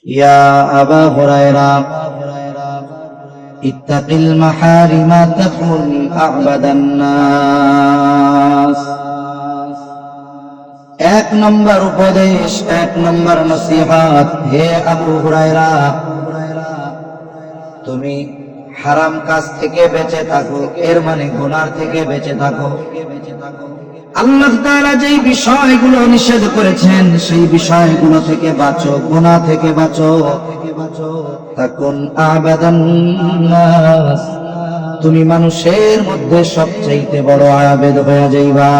ইয়া আবা হুরায়রা ইত্তাকিল মাহারিমা তাকুন আ'বাদান নাস। এক নম্বর উপদেশ, এক নম্বর নসিহত, হে আবু হুরায়রা, তুমি হারাম কাজ থেকে বেঁচে থাকো, এর মানে গুনার থেকে বেঁচে থাকো। আল্লাহ তাআলা যেই বিষয়গুলো নিষেধ করেছেন সেই বিষয়গুলো থেকে বাঁচো, গুনাহ থেকে বাঁচো। তাকুন আ'বাদান নাস, তুমি মানুষের মধ্যে সবচাইতে বড় আবেদ হয়ে যাইবা।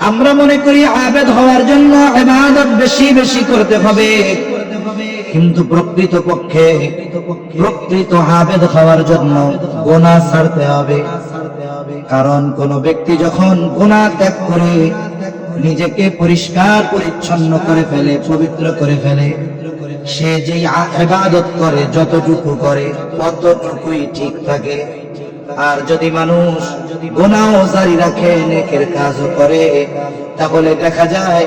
আমরা মনে করি আবেদ হওয়ার জন্য ইবাদত বেশি বেশি করতে হবে, কিন্তু প্রকৃতপক্ষে প্রকৃত আবেদ হওয়ার জন্য গুনাহ ছাড়তে হবে। কারণ কোন ব্যক্তি যখন গুনাহ ত্যাগ করে নিজেকে পরিষ্কার পরিচ্ছন্ন করে ফেলে, পবিত্র করে ফেলে, সে যেই ইবাদত করে যতটুকু করে ততটুকুই ঠিক থাকে। আর যদি মানুষ গুনাহ জারি রাখে, নেকের কাজও করে, তাহলে দেখা যায়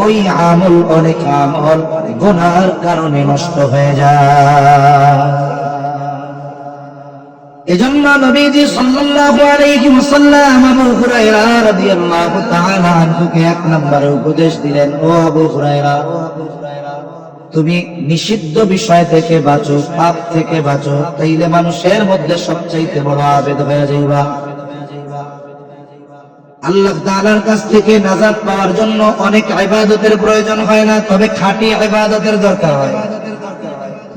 ওই আমল, অনেক আমল গুনাহর কারণে নষ্ট হয়ে যায়। এজন্য নবীজি সাল্লাল্লাহু আলাইহি ওয়াসাল্লাম আবু হুরায়রা রাদিয়াল্লাহু তাআলা আনহুকে এক নম্বরে উপদেশ দিলেন, ও আবু হুরায়রা, তুমি নিষিদ্ধ বিষয় থেকে বাঁচো, পাপ থেকে বাঁচো, তাইলে মানুষের মধ্যে সবচাইতে বড় আবেদ হয়ে যাইবা। আল্লাহ তাআলার কাছ থেকে নাজাত পাওয়ার জন্য অনেক ইবাদতের প্রয়োজন হয় না, তবে খাঁটি ইবাদতের দরকার হয়।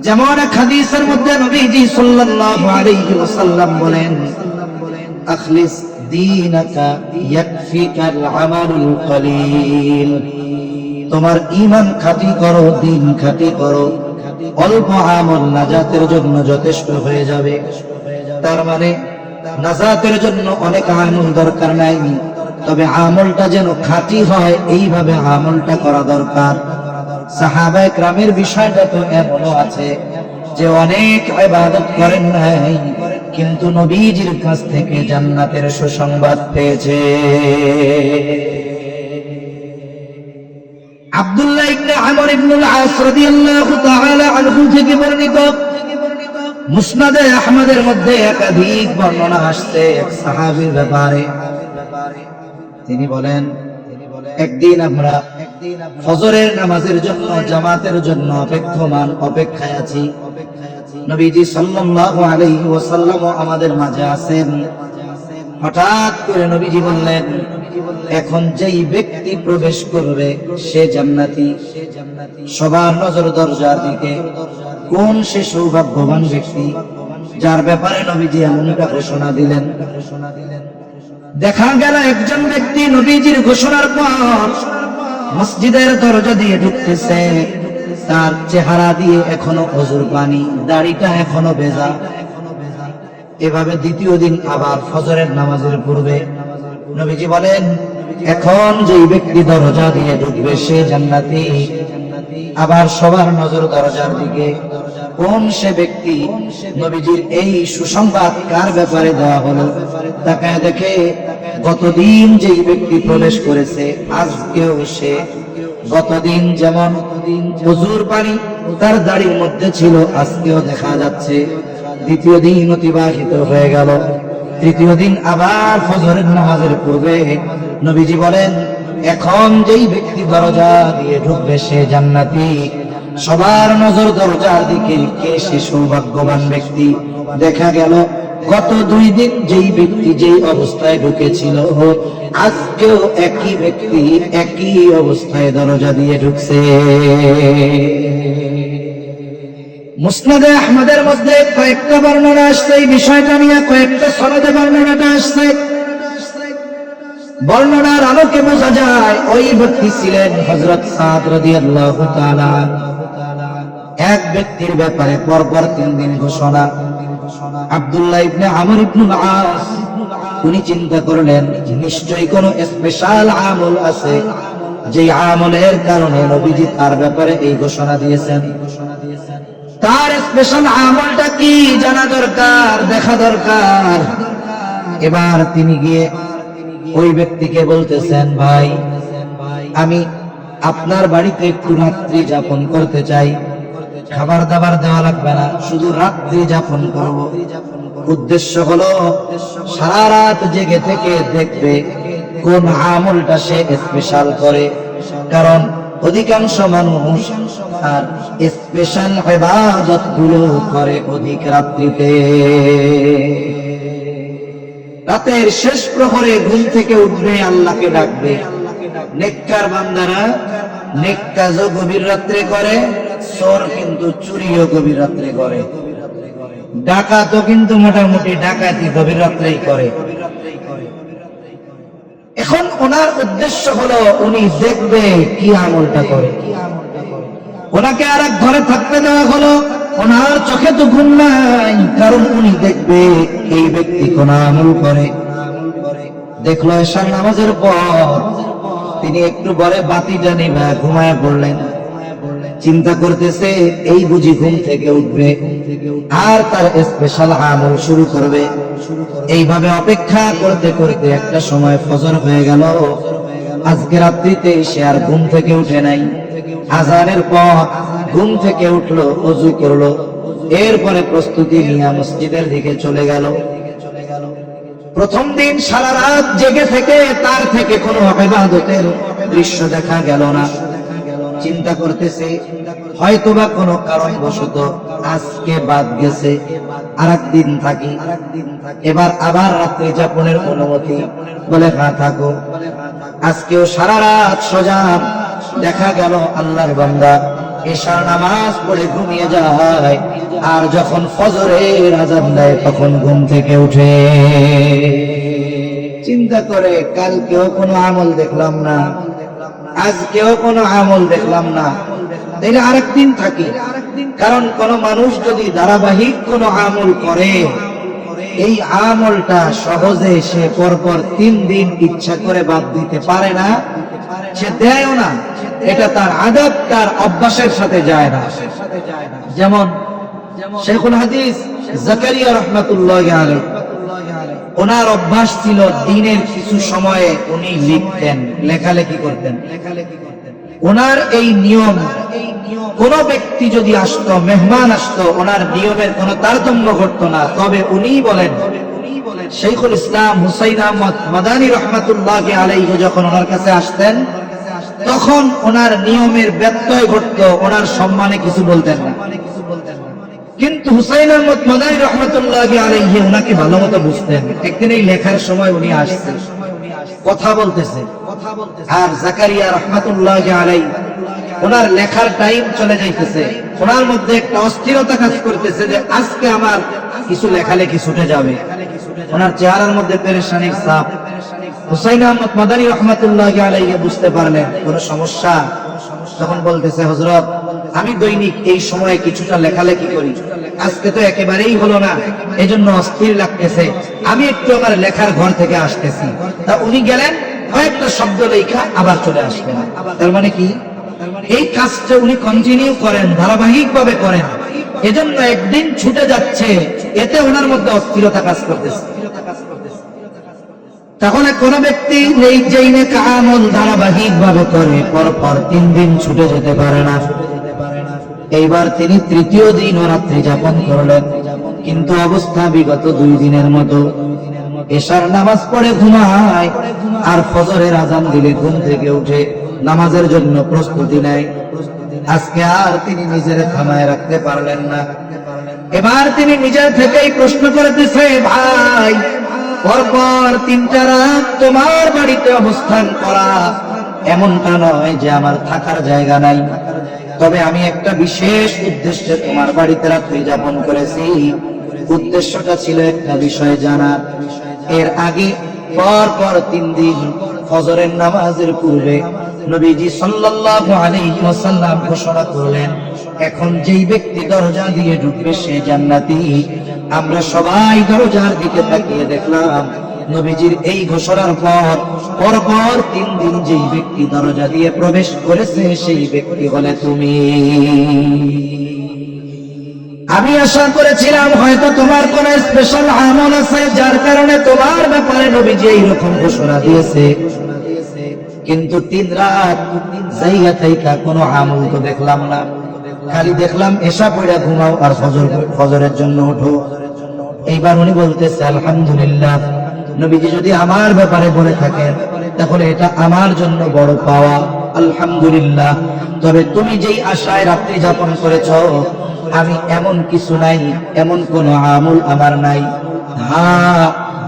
যেমন এক হাদিসের মধ্যে নবীজি সাল্লাল্লাহু আলাইহি ওয়াসাল্লাম বলেন, আখলিস দীনাকা ইয়াকফিকাল আমালুল কলিল, তোমার ঈমান খাঁটি করো, দিন খাঁটি করো, অল্প আমল নাজাতের জন্য যথেষ্ট হয়ে যাবে। তার মানে নাজাতের জন্য অনেক আমল দরকার নাই, তবে আমলটা যেন খাঁটি হয় এইভাবে আমলটা করা দরকার। সাহাবায়ে কেরামের বিষয়টা তো এমনও আছে যে অনেক ইবাদত করেন নাই, কিন্তু নবীজির কাছ থেকে জান্নাতের সুসংবাদ পেয়েছে। আব্দুল্লাহ ইবনে আমর ইবনুল আস রাদিয়াল্লাহু তাআলা আনহু থেকে বর্ণিত, মুসনাদে আহমদের মধ্যে একাধিক বর্ণনা আসছে এক সাহাবীর ব্যাপারে। তিনি বলেন, একদিন আমরা ফজরের নামাজের জন্য, জামাতের জন্য অপেক্ষায় আছি। নবীজি সাল্লাল্লাহু আলাইহি ওয়াসাল্লাম আমাদের মাঝে আছেন। হঠাৎ করে নবীজি বললেন, এখন যেই ব্যক্তি প্রবেশ করবে সে জান্নাতি। সবার নজর দরজার দিকে, কোন সে সৌভাগ্যবান ব্যক্তি যার ব্যাপারে নবীজি এমনটা ঘোষণা দিলেন। দেখা গেল একজন ব্যক্তি নবীজির ঘোষণার পর মসজিদের দরজা দিয়ে ঢুকতেছে, তার চেহারা দিয়ে এখনো অজুর পানি, দাড়িটা এখনো ভেজা। এভাবে দ্বিতীয় দিন আবার ফজরের নামাজের পূর্বে নবীজি বলেন, এখন যেই ব্যক্তি দরজা দিয়ে ঢুকবে সে জান্নাতি। আবার সবার নজর দরজার দিকে, কোন সে ব্যক্তি? নবীজির এই সুসংবাদ কার ব্যাপারে দেওয়া হলো? তাকায় দেখে গতদিন যেই ব্যক্তি প্রবেশ করেছে আজকেও সে। গতদিন যেমন ওযুর পানি তার দাড়ির মধ্যে ছিল, আজকেও দেখা যাচ্ছে। দ্বিতীয় দিন অতিবাহিত হয়ে গেল, তৃতীয় দিন আবার ফজরের নামাজের পূর্বে নবীজি বলেন, এখন যেই ব্যক্তি দরজা দিয়ে ঢুকবে সে জান্নাতি। সবার নজর দরজার দিকে, কে সে সৌভাগ্যবান ব্যক্তি? দেখা গেল গত 2 দিন যেই ব্যক্তি যেই অবস্থায় ঢুকেছিল, আজকেও একই ব্যক্তি একই অবস্থায় দরজা দিয়ে ঢুকছে। মুসনাদে আহমদের মধ্যে কয়েকটা বর্ণনা আসছে এই বিষয়টা নিয়ে, কয়েকটা সনদে বর্ণনাটা আসছে। বর্ণনার আলোকে বোঝা যায় ওই ব্যক্তি ছিলেন হযরত সাদ রাদিয়াল্লাহু তাআলা। এক ব্যক্তির ব্যাপারে পরপর 3 দিন ঘোষণা। আব্দুল্লাহ ইবনে আমর ইবনুল আস উনি চিন্তা করলেন, নিশ্চয়ই কোনো স্পেশাল আমল আছে, যে আমলের কারণে নবীজি তার ব্যাপারে এই ঘোষণা দিয়েছেন। তার স্পেশাল আমলটা কি জানা দরকার, দেখা দরকার। এবার তিনি গিয়ে ওই ব্যক্তিকে বলতেছেন, ভাই, আমি আপনার বাড়িতে একটু রাত্রি যাপন করতে চাই, খাবার দাবার দেওয়া লাগবে না, শুধু রাত্রি যাপন করব। উদ্দেশ্য হলো সারা রাত জেগে থেকে দেখবে কোন আমলটা সে স্পেশাল করে। কারণ অধিকাংশ মানুষ আর স্পেশাল ইবাদত গুলো করে অধিক রাত্রিতে। রাতের শেষ প্রহরে ঘুম থেকে উঠবে, আল্লাহকে ডাকবে। নেককার বান্দারা নেক কাজও গভীর রাত্রে করে, চোর কিন্তু চুরিও গভীর রাত্রে করে, ডাকাতও কিন্তু মোটামুটি ডাকাতি গভীর রাত্রেই করে। এখন ওনার উদ্দেশ্য হলো উনি দেখবে কি আমলটা করে। ওনাকে আর এক ঘরে থাকতে দেওয়া হলো, ওনার চোখে তো ঘুম নাই, কারণ উনি দেখবে এই ব্যক্তি কোন আমল করে। দেখলো এশার নামাজের পর তিনি একটু পরে বাতিটা নিভা ঘুমায় পড়লেন। চিন্তা করতেছে এই বুঝি ঘুম থেকে উঠবে আর তার স্পেশাল আমল শুরু করবে। এইভাবে অপেক্ষা করতে করতে একটা সময় ফজর হয়ে গেল। আজকে রাত্রিতে সে আর ঘুম থেকে উঠে নাই। আজানের পর ঘুম থেকে উঠলো, ওযু করলো, এরপরে প্রস্তুতি নিয়ে মসজিদের দিকে চলে গেল। প্রথম দিন সারা রাত জেগে থেকে তার থেকে কোনো ইবাদতের দৃশ্য দেখা গেল না। চিন্তা করতেছে হয়তোবা কোনো কারণবশত আজকে বাদ গেছে, আরেকদিন থাকি। এবার আবার রাত্রি যাপনের অনুমতি, বলে না থাকো। আজকেও সারা রাত সজাগ। দেখা গেল আল্লাহর বান্দা এশার নামাজ পড়ে ঘুমিয়ে যায়, আর যখন ফজরের আযান দেয় তখন ঘুম থেকে উঠে। চিন্তা করে কালকেও কোনো আমল দেখলাম না, আজকেও কোনো আমল দেখলাম না, তাইলে আরেকদিন থাকি। কারণ কোন মানুষ যদি ধারাবাহিক কোনো আমল করে, এই আমলটা সহজে সে পরপর 3 দিন ইচ্ছা করে বাদ দিতে পারে না, সে দেয়ও না। এটা তার আদত, তার অভ্যাসের সাথে যায় না। যেমন শেখুল হাদিস জাকারিয়া রাহমাতুল্লাহি আলাইহি, ওনার অভ্যাস ছিল দিনের কিছু সময়ে উনি লিখতেন, লেখালেখি করতেন। ওনার এই নিয়ম, কোন ব্যক্তি যদি আসতো, মেহমান আসতো, ওনার নিয়মের কোন তারতম্য ঘটতো না। তবে উনি বলেন, শেখুল ইসলাম হুসাইন আহমদ মাদানী রাহমাতুল্লাহি আলাইহি যখন ওনার কাছে আসতেন, তখন ওনার নিয়মের ব্যত্যয় ঘটতো, ওনার সম্মানে কিছু বলতেন না। কিন্তু হুসাইন আহমদ মাদানী রাহমাতুল্লাহি আলাইহি ওনাকে ভালো মতো বুঝতেন। একদিন এই লেখার সময় উনি আসছেন, কথা বলতেছে, আর জাকারিয়া রাহমাতুল্লাহি আলাইহি ওনার লেখার টাইম চলে যাইতেছে। ওনার মধ্যে একটা অস্থিরতা কাজ করতেছে যে আজকে আমার কিছু লেখালেখি ছুটে যাবে। ওনার চেহারার মধ্যে পেরেশানির ছাপ। হুসাইন আহমদ মাদানী রাহমাতুল্লাহি আলাইহি বুঝতে পারলেন কোনো সমস্যা। তখন বলতেছে, হযরত আমি দৈনিক এই সময়ে কিছুটা লেখালেখি করি, আজকে তো একেবারেই হলো না, এজন্য অস্থির লাগতেছে, আমি একটু আমার লেখার ঘর থেকে আসতেছি। তা উনি গেলেন, কয়েকটা শব্দ লেখা আবার চলে আসলেন। তার মানে কি, এই কাজটা উনি কন্টিনিউ করেন, ধারাবাহিক ভাবে করেন, এজন্য একদিন ছুটে যাচ্ছে, এতে ওনার মধ্যে অস্থিরতা কাজ করতেছে। তাহলে কোন ব্যক্তি এই যেই নেক আমল ধারাবাহিক ভাবে করে, পরপর 3 দিন ছুটে যেতে পারে না। এইবার তিনি তৃতীয় দিন রাত্রি যাপন করলেন, কিন্তু অবস্থা বিগত 2 দিনের মতো। এশার নামাজ পড়ে ঘুমায়, আর ফজরের আযান দিলে ঘুম থেকে উঠে নামাজের জন্য প্রস্তুতি নেয়। আজকে আর তিনি নিজের থামায় রাখতে পারলেন না। এবার তিনি নিজের থেকেই প্রশ্ন করতেছে, ভাই পরপর 3টা রাত তোমার বাড়িতে অবস্থান করা এমনটা নয় যে আমার থাকার জায়গা নাই, তবে আমি একটা বিশেষ উদ্দেশ্যে তোমার বাড়িতে রাত্রি যাপন করেছি। উদ্দেশ্যটা ছিল একটা বিষয় জানা। এর আগে পরপর 3 দিন ফজরের নামাজের পূর্বে নবীজি সাল্লাল্লাহু আলাইহি ওয়াসাল্লাম ঘোষণা করলেন, এখন যেই ব্যক্তি দরজা দিয়ে ঢুকবে সে জান্নাতি। আমরা সবাই দরজার দিকে তাকিয়ে দেখলাম, নবীজির এই ঘোষণার পর পরপর 3 দিন যেই ব্যক্তি দরজা দিয়ে প্রবেশ করেছে সেই ব্যক্তি হলে তুমি। আমি আশা করেছিলাম হয়তো তোমার কোন স্পেশাল আমল আছে, যার কারণে তোমার ব্যাপারে নবীজি এইরকম ঘোষণা দিয়েছে। কিন্তু 3 রাত জায়গা থেকে কোনো আমল তো দেখলাম না, খালি দেখলাম এশা পড়া ঘুমাও আর ফজরের জন্য ওঠো। এইবার উনি বলতেছে আলহামদুলিল্লাহ, নবীজি যদি আমার ব্যাপারে বলে থাকেন তাহলে এটা আমার জন্য বড় পাওয়া, আলহামদুলিল্লাহ। তবে তুমি যেই আশায় রাত্রি যাপন করেছ, আমি এমন কিছু নাই, এমন কোন আমল আমার নাই। হ্যাঁ,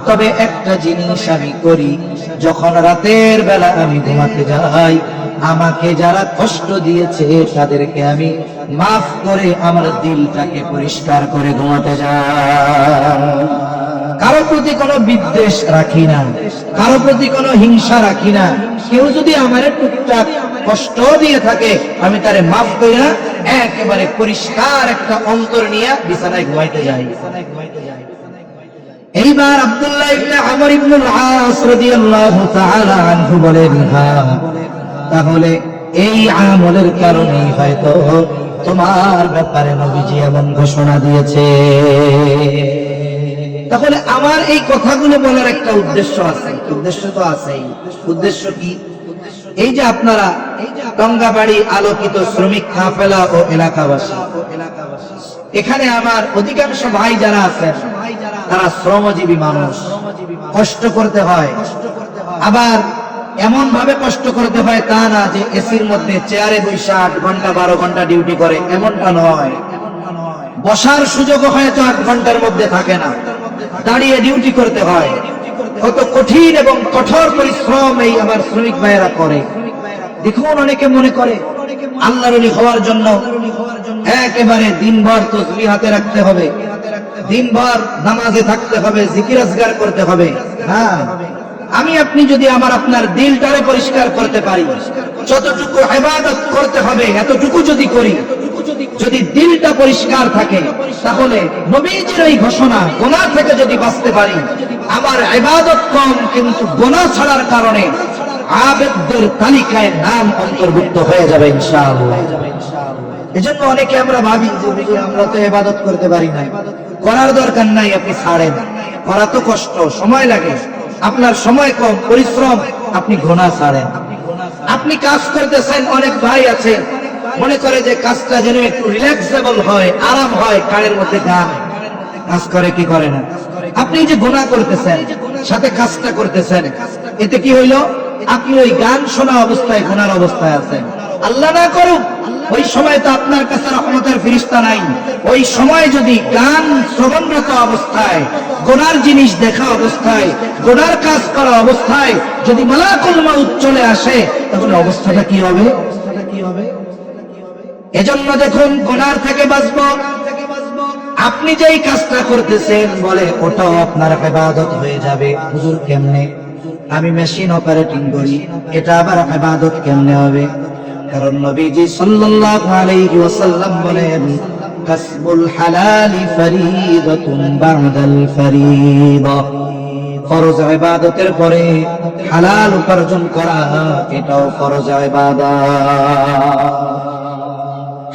তবে একটা জিনিস আমি করি, যখন রাতের বেলা আমি ঘুমাতে যাই, আমাকে যারা কষ্ট দিয়েছে তাদেরকে আমি মাফ করে আমার দিলটাকে পরিষ্কার করে ঘুমাতে যাই। কারো প্রতি কোনো বিদ্বেষ রাখি না, কারো প্রতি কোনো হিংসা রাখি না। কেউ যদি আমার টুকটাক কষ্ট দিয়ে থাকে, আমি তারে মাফ করে একেবারে পরিষ্কার একটা অন্তর নিয়ে বিছানায় ঘুমাইতে যাই। এইবার আব্দুল্লাহ ইবনে আমর ইবনুল আস রাদিয়াল্লাহু তাআলা আনহু বলেন, হ্যাঁ, তাহলে এই আমলের কারণেই হয়তো তোমার ব্যাপারে নবীজি এমন ঘোষণা দিয়েছে। তাহলে আমার এই কথাগুলো বলার একটা উদ্দেশ্য আছে, উদ্দেশ্য তো আছেই। উদ্দেশ্য কি? এই যে আপনারা টঙ্গাবাড়ি আলোকিত শ্রমিক কাফেলা ও এলাকাবাসী, এখানে আমার অধিকাংশ ভাই যারা আছেন তারা শ্রমজীবী মানুষ, কষ্ট করতে হয়। আবার এমন ভাবে কষ্ট করতে হয় তা না যে এসির মধ্যে চেয়ারে বসে 8 ঘন্টা 12 ঘন্টা ডিউটি করে, এমনটা নয়। বসার সুযোগও হয়তো 8 ঘন্টার মধ্যে থাকে না, দাঁড়িয়ে ডিউটি করতে হয়। কত কঠিন এবং কঠোর পরিশ্রম এই আমার শ্রমিক ভাইয়েরা করে। দেখুন, অনেকে মনে করে আল্লাহর ওলি হওয়ার জন্য একেবারে দিনভর তাসবিহ হাতে রাখতে হবে, দিনভর নামাজে থাকতে হবে, জিকির আজগার করতে হবে। হ্যাঁ, আমি আপনি যদি আপনার দিলটারে পরিষ্কার করতে পারি, যতটুকু ইবাদত করতে হবে এতটুকু যদি করি, যদি দিলটা পরিষ্কার থাকে, তাহলে নবীজির এই ঘোষণা গুনাহ থেকে যদি বাঁচতে পারি, আমার ইবাদত কম কিন্তু গুনাহ ছাড়ার কারণে আবেদদের তালিকায় নাম অন্তর্ভুক্ত হয়ে যাবে ইনশাআল্লাহ। এজন্য অনেকে আমরা ভাবি যে আমরা তো ইবাদত করতে পারি না, করার দরকার নাই, আপনি ছাড়েন, করা তো কষ্ট, সময় লাগে, আপনার সময় কম, পরিশ্রম, আপনি গুনাহ ছাড়েন। আপনি কাজ করতেছেন, অনেক ভাই আছে মনে করে যে কাজটা যেন একটু রিল্যাক্সেবল হয়, আরাম হয়, কানের মধ্যে গান, কাজ করে কি করে না। আপনি যে গুনাহ করতেছেন সাথে কাজটা করতেছেন, এতে কি হইলো? আপনি ওই গান শোনা অবস্থায় গুনার অবস্থায় আছেন। আল্লাহ না করুক, ওই সময় তো আপনার কাছে রহমতের ফেরেশতা নাই। ওই সময় যদি গান শ্রবণরত অবস্থায়, গুনার জিনিস দেখা অবস্থায়, গুনার কাজ করা অবস্থায় যদি মালাকুল মউত চলে আসে, তখন অবস্থাটা কি হবে? এজন্য দেখুন, গুনার থেকে বাঁচবো। আপনি যেই কাজটা করতেছেন বলে ওটাও আপনার ইবাদত হয়ে যাবে। হুজুর কেমনে? আমি মেশিন অপারেটিং করি, এটা আবার ইবাদত কেমনে হবে? কারণ নবীজি সাল্লাল্লাহু আলাইহি ওয়াসাল্লাম বলেন, কাসবুল হালালি ফরিদাতুন বা'দাল ফরিদা। ফরজ ইবাদতের পরে হালাল উপার্জন করা, এটাও ফরজ ইবাদত।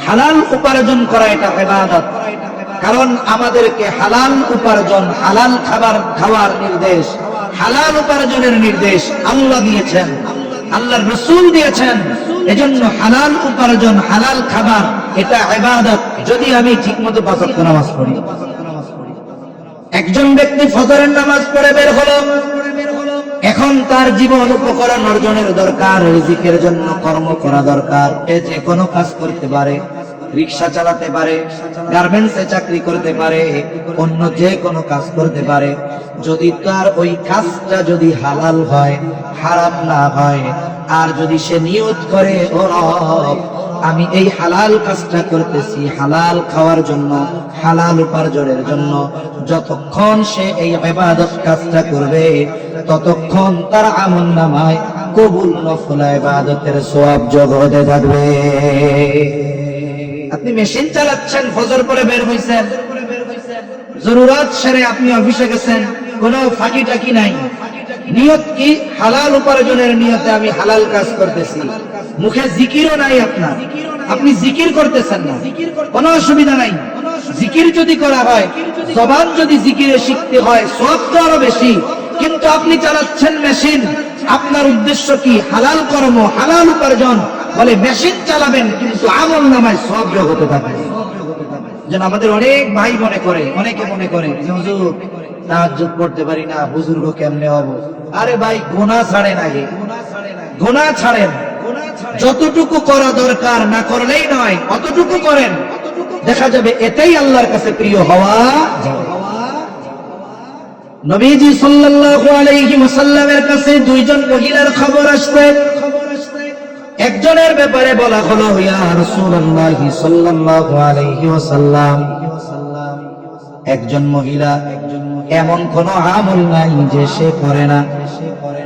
হালাল উপার্জন করা এটা ইবাদত। কারণ আমাদেরকে হালাল উপার্জন, হালাল খাবার খাওয়ার নির্দেশ, হালাল উপার্জনের নির্দেশ আল্লাহ দিয়েছেন, আল্লাহর রাসূল দিয়েছেন। এজন্য হালাল উপার্জন, হালাল খাবার এটা ইবাদত। যদি আমি ঠিকমতো 5 ওয়াক্ত নামাজ পড়ি। একজন ব্যক্তি ফজরের নামাজ পড়ে বের হলো, এখন তার জীবন উপকরণ অর্জনের দরকার, রিজিকের জন্য কর্ম করা দরকার। এ যে কোনো কাজ করতে পারে, রিকশা চালাতে পারে, গার্মেন্টসে চাকরি করতে পারে, অন্য যে কোনো কাজ করতে পারে। যদি তার ওই কাজটা যদি হালাল হয়, হারাম না হয়, আর যদি সে নিয়ত করে ও রব, আমি এই হালাল কাজটা করতেছি হালাল খাওয়ার জন্য, হালাল উপার্জনের জন্য, যতক্ষণ সে এই ইবাদত কাজটা করবে ততক্ষণ তার আমলনামায় কবুল নফল ইবাদতের সওয়াব যোগ হতে থাকবে। আপনি মেশিন চালাচ্ছেন, ফজর পরে বের হইছেন, জরুরত সেরে আপনি অফিসে গেছেন, কোনো ফাঁকি টাকি নাই। নিয়ত কি? হালাল উপার্জনের নিয়তে আমি হালাল কাজ করতেছি। মুখে জিকিরও নাই আপনার, আপনি জিকির করতেছেন না, কোনো অসুবিধা নাই। জিকির যদি করা হয়, জবান যদি জিকিরে শিখতে হয়, সওয়াব তো আরো বেশি। কিন্তু আপনি চালাচ্ছেন মেশিন, আপনার উদ্দেশ্য কি? হালাল কর্ম, হালাল উপার্জন। বলে মেশিন চালাবেন কিন্তু আমল নামায় সব যোগ হতে থাকে। যেন আমাদের অনেক ভাই অনেকে মনে করে যে হুজুর তাহাজ্জুদ পড়তে পারি না, বুজুর্গ কেমনে হব? আরে ভাই, গুনাহ ছাড়েন আগে, গুনাহ ছাড়েন। যতটুকু করা দরকার না করলেই নয়, অতটুকু করেন, দেখা যাবে এটাই আল্লাহর কাছে প্রিয় হওয়া যাবে। নবীজি সাল্লাল্লাহু আলাইহি ওয়াসাল্লামের কাছে দুইজন মহিলার খবর আসছে। একজনের ব্যাপারে বলা হলো, ইয়া রাসূলুল্লাহ সাল্লাল্লাহু আলাইহি ওয়াসাল্লাম, একজন মহিলা এমন কোন আমল নাই যে সে করে না,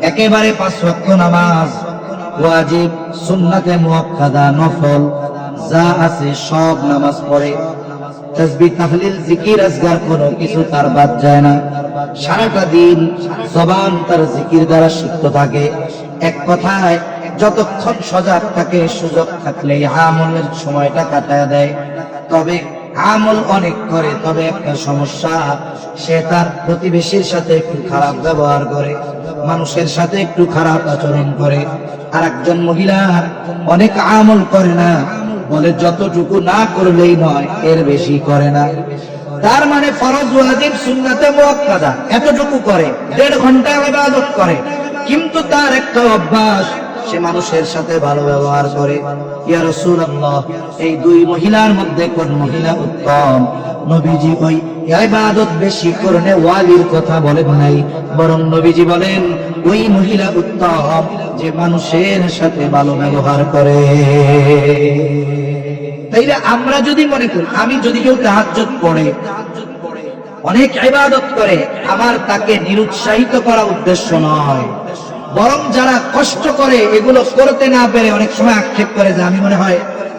একেবারে 5 ওয়াক্ত নামাজ, ওয়াজিব, সুন্নাতে মুআক্কাদা, নফল যা আছে সব নামাজ পড়ে, তাসবিহ, তাহলিল, জিকির, আজকার কোনো কিছু তার বাদ যায় না। সারাটা দিন জবান তার জিকির দ্বারা সিক্ত থাকে। এক কথায় যতক্ষণ সজাগ থাকে, সুযোগ থাকলে আমলের সময়টা কাটায় দেয়। তবে আমল অনেক করে, তবে একটা সমস্যা, সে তার প্রতিবেশীর সাথে একটু খারাপ ব্যবহার করে, মানুষের সাথে একটু খারাপ আচরণ করে। আর একজন মহিলা অনেক আমল করে না, বলে যতটুকু না করলেই নয়, এর বেশি করে না। তার মানে ফরজ, ওয়াজিব, সুন্নাতে মুআক্কাদা এতটুকু করে, 1.5 ঘন্টা ইবাদত করে, কিন্তু তার একটা অভ্যাস, সে মানুষের সাথে ভালো ব্যবহার করে। ইয়া রাসূলুল্লাহ, এই দুই মহিলার মধ্যে কোন মহিলা উত্তম? নবীজি ওই ইবাদত বেশি করনে ওয়ালির কথা বলেন নাই, বরং নবীজি বলেন ওই মহিলা উত্তম যে মানুষের সাথে ভালো ব্যবহার করে। তাইলে আমরা যদি মনে করি, আমি যদি কেউ তাহাজ্জুদ পড়ে, অনেক ইবাদত করে, আমার তাকে নিরুৎসাহিত করা উদ্দেশ্য নয়, বরং যারা কষ্ট করে, এগুলো করতে না পেরে অনেক সময় আক্ষেপ করে যে আমি মনে হয়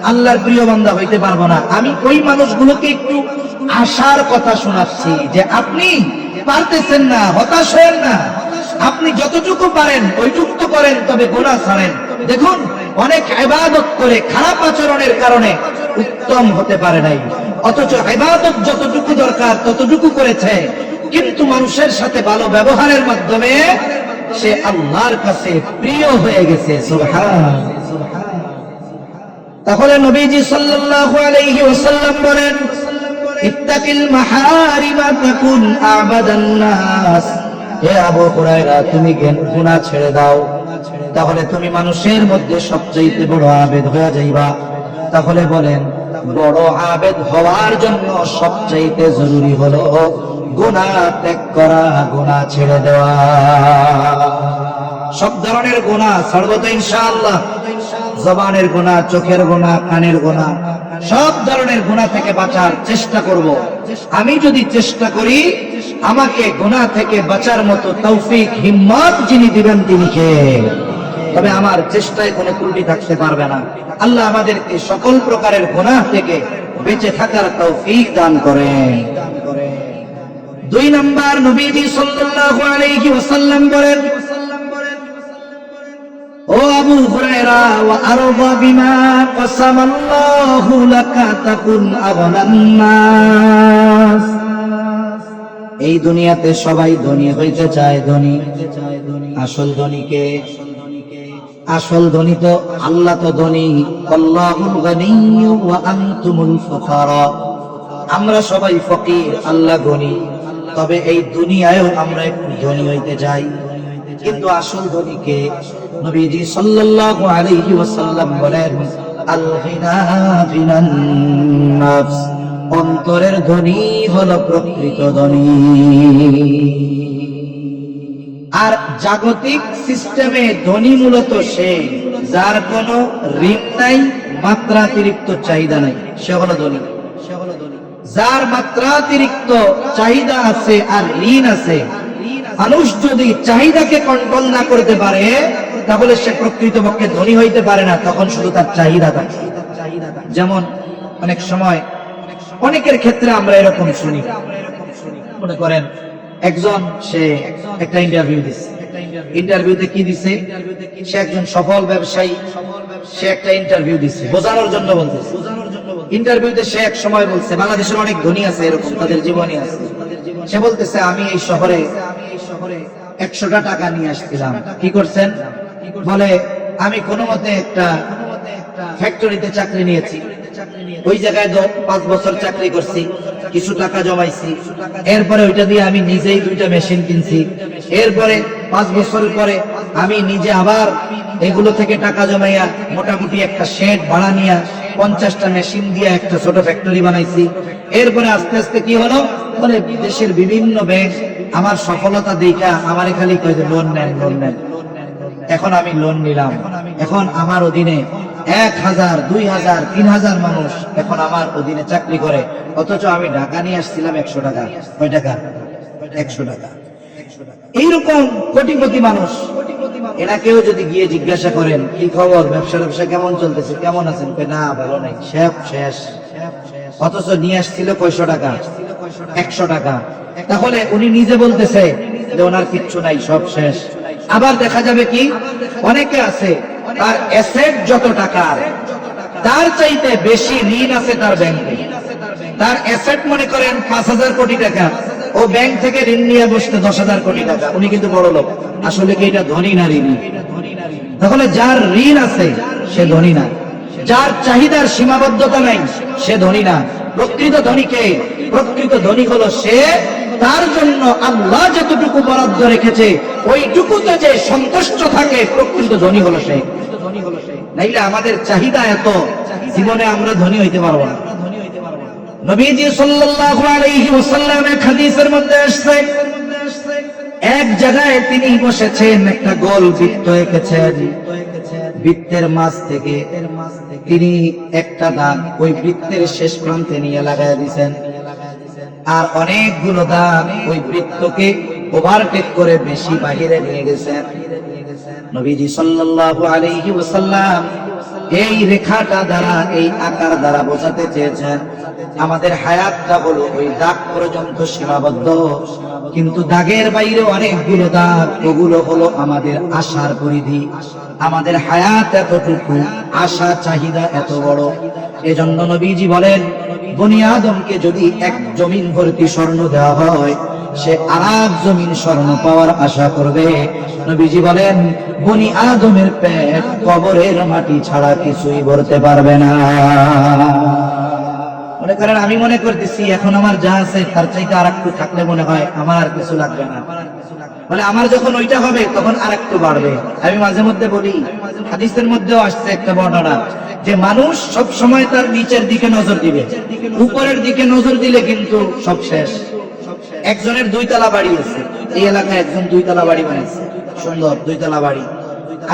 আল্লাহর প্রিয় বান্দা হইতে পারবো না, আমি ওই মানুষগুলোকে একটু আশার কথা শোনাচ্ছি যে আপনি পারতেছেন না, হতাশ হয়েন না, আপনি যতটুকু পারেন ওইটুকু তো করেন, তবে গুনাহ ছাড়েন। দেখুন, অনেক ইবাদত করে খারাপ আচরণের কারণে উত্তম হতে পারে নাই, অথচ ইবাদত যতটুকু দরকার ততটুকু করেছে, কিন্তু মানুষের সাথে ভালো ব্যবহারের মাধ্যমে সে আল্লাহর কাছে প্রিয় হয়ে গেছে। সুবহানাল্লাহ। তাহলে নবীজি সাল্লাল্লাহু আলাইহি ওয়াসাল্লাম বলেন, ইত্তাকিল মাহারিমা তাকুন আবাদান নাস। হে আবু হুরায়রা, তুমি গুনাহ ছেড়ে দাও, তাহলে তুমি মানুষের মধ্যে সবচেয়ে বড় আবেদ হয়ে যাইবা। তাহলে বলেন, বড় আবেদ হওয়ার জন্য সবচেয়ে জরুরি হলো গুনাহ ত্যাগ করা, গুনাহ ছেড়ে দেওয়া। সব ধরনের গুনাহ ছাড়বো তো ইনশাআল্লাহ। জবানের গুনাহ, চোখের গুনাহ, কানের গুনাহ, সব ধরনের গুনাহ থেকে বাঁচার চেষ্টা করব। আমি যদি চেষ্টা করি, আমাকে গুনাহ থেকে বাঁচার মতো তৌফিক, হিম্মত যিনি দিবেন তিনি কে? তবে আমার চেষ্টায় কোনো ত্রুটি থাকতে পারবে না। আল্লাহ আমাদেরকে সকল প্রকারের গুনাহ থেকে বেঁচে থাকার তৌফিক দান করেন। 2 নাম্বার, নবীজি সাল্লাল্লাহু আলাইহি ওয়াসাল্লাম বলেন, ও আবু হুরায়রা, ওয়া আরদা বিমা কাসামাল্লাহু লাকা তাকুন আগনান নাস। এই দুনিয়াতে সবাই ধনী হইতে চায়, ধনী। আসল ধনীকে? আসল ধনী তো আল্লাহ, তো ধনী। আল্লাহুল গনিয়্যু ওয়া আনতুমুল ফুকারা। আমরা সবাই ফকির, আল্লাহ গনি। তবে এই দুনিয়ায়ও আমরা একটু ধনী হইতে চাই, কিন্তু আসল ধনীকে? নবীজি সাল্লাল্লাহু আলাইহি ওয়াসাল্লাম বলেন, আল গিনা গিনান নাফস। অন্তরের ধনী হলো প্রকৃত ধনী। আর জাগতিক সিস্টেমে ধনী মূলত সে যার কোনো ঋণ নাই, মাত্রাতিরিক্ত চাহিদা নাই, সে হলো ধনী। যার মাত্রাতিরিক্ত চাহিদা আছে আর ঋণ আছে, মানুষ যদি চাহিদাকে কন্ট্রোল না করতে পারে, তাহলে সে প্রকৃতপক্ষে ধনী হইতে পারে না, তখন শুধু তার চাহিদা থাকে। যেমন অনেক সময় অনেকের ক্ষেত্রে আমরা এরকম শুনি, মনে করেন একজন, সে একটা ইন্টারভিউ দিচ্ছে, ইন্টারভিউতে কি দিছে, সে একজন সফল ব্যবসায়ী, সে একটা ইন্টারভিউ দিচ্ছে, বোঝানোর জন্য বলতেছে। ইন্টারভিউতে সে এক সময় বলছে, বাংলাদেশের অনেক ধনী আছে এরকম, তাদের জীবনী আছে। সে বলতেছে, আমি এই শহরে 100টা টাকা নিয়ে আসছিলাম। কি করছেন? বলে আমি কোনো মতে একটা ফ্যাক্টরিতে চাকরি নিয়েছি, ওই জায়গায় 5 বছর চাকরি করছি, কিছু টাকা জমাইছি, এরপরে ওইটা দিয়ে আমি নিজেই 2টা মেশিন কিনছি, এরপরে 5 বছর পরে আমি নিজে আবার এগুলো থেকে টাকা জমাইয়া মোটামুটি একটা শেড ভাড়া নিয়ে 50টা মেশিন দিয়ে একটা ছোট ফ্যাক্টরি বানাইছি। এরপরে আস্তে আস্তে কি হলো, মানে দেশের বিভিন্ন ব্যাংক আমার সফলতা দেখা আমারে খালি কয় যে লোন নেন, লোন নেন। এখন আমি লোন নিলাম, এখন আমার অধীনে 1000, 2000, 3000 মানুষ এখন আমার অধীনে চাকরি করে, অথচ আমি ঢাকা নিয়ে আসছিলাম 100 টাকা। কয় টাকা? 100 টাকা। এইরকম কোটিপতি মানুষ, এনাকেও যদি গিয়ে জিজ্ঞাসা করেন কি খবর, ব্যবসা কেমন চলতেছে, কেমন আছেন, না ভালো নাই, সব শেষ। অথচ নিয়ে আসছিল কয়শো টাকা? 100 টাকা। তাহলে উনি নিজে বলতেছে যে ওনার কিচ্ছু নাই, সব শেষ। আবার দেখা যাবে কি অনেকে আছে তার অ্যাসেট যত টাকার, তার চাইতে বেশি ঋণ আছে তার ব্যাংকে। তার অ্যাসেট মনে করেন 5000 কোটি টাকা, ও ব্যাংক থেকে ঋণ নিয়ে বসতে 10,000 কোটি টাকা, উনি কিন্তু বড় লোক। আসলে কি এটা ধনী না ঋণী? তাহলে যার ঋণ আছে সে ধনী না, যার চাহিদার সীমাবদ্ধতা নাই সে ধনী না। প্রকৃত ধনীকে, প্রকৃত ধনী হলো সে তার জন্য আল্লাহ যতটুকু বরাদ্দ রেখেছে ওইটুকুতে যে সন্তুষ্ট থাকে, প্রকৃত ধনী হলো সে। নাইলে আমাদের চাহিদা এত, জীবনে আমরা ধনী হইতে পারবো না। নবীজি সাল্লাল্লাহু আলাইহি ওয়াসাল্লাম এক হাদিসের মধ্যে আসছে, এক জায়গায় তিনি বসেছেন, একটা গোল বৃত্ত এঁকেছেন, বৃত্তের মাঝ থেকে তিনি একটা দাগ ওই বৃত্তের শেষ প্রান্তে নিয়ে লাগাই দিয়েছেন, আর অনেকগুলো দাগ ওই বৃত্তকে ওভারটেক করে বেশি বাহিরে নিয়ে গেছেন। নবীজি সাল্লাল্লাহু আলাইহি ওয়াসাল্লাম এই রেখাটা দ্বারা, এই আকার দ্বারা বোঝাতে চেয়েছেন আমাদের হায়াতটা হলো ওই দাগ পর্যন্ত সীমাবদ্ধ, কিন্তু দাগের বাইরে অনেকগুলো দাগ, ওগুলো হলো আমাদের আশার পরিধি। আমাদের হায়াত এতটুকু, আশা চাহিদা এত বড়। এজন্য নবীজি বলেন বনি আদমকে যদি এক জমিন ভর্তি স্বর্ণ দেওয়া হয়, সে আরেক জমিন স্বর্ণ পাওয়ার আশা করবে। নবীজি বলেন বনি আদমের পেট কবরের মাটি ছাড়া কিছুই ভরতে পারবে না। মনে করেন আমি মনে করতেছি এখন আমার যা আছে তার চাইতে আর একটু থাকলে মনে হয় আমার আর কিছু লাগবে না, বলে আমার যখন ওইটা হবে তখন আর একটু বাড়বে। আমি মাঝে মধ্যে বলি, হাদিসের মধ্যেও আসছে একটা বর্ণনা যে মানুষ সব সময় তার নিচের দিকে নজর দিবে, উপরের দিকে নজর দিলে কিন্তু সব শেষ। একজনের 2 তলা বাড়ি আছে, এই এলাকায় একজন 2 তলা বাড়ি বানিয়েছে, সুন্দর 2 তলা বাড়ি।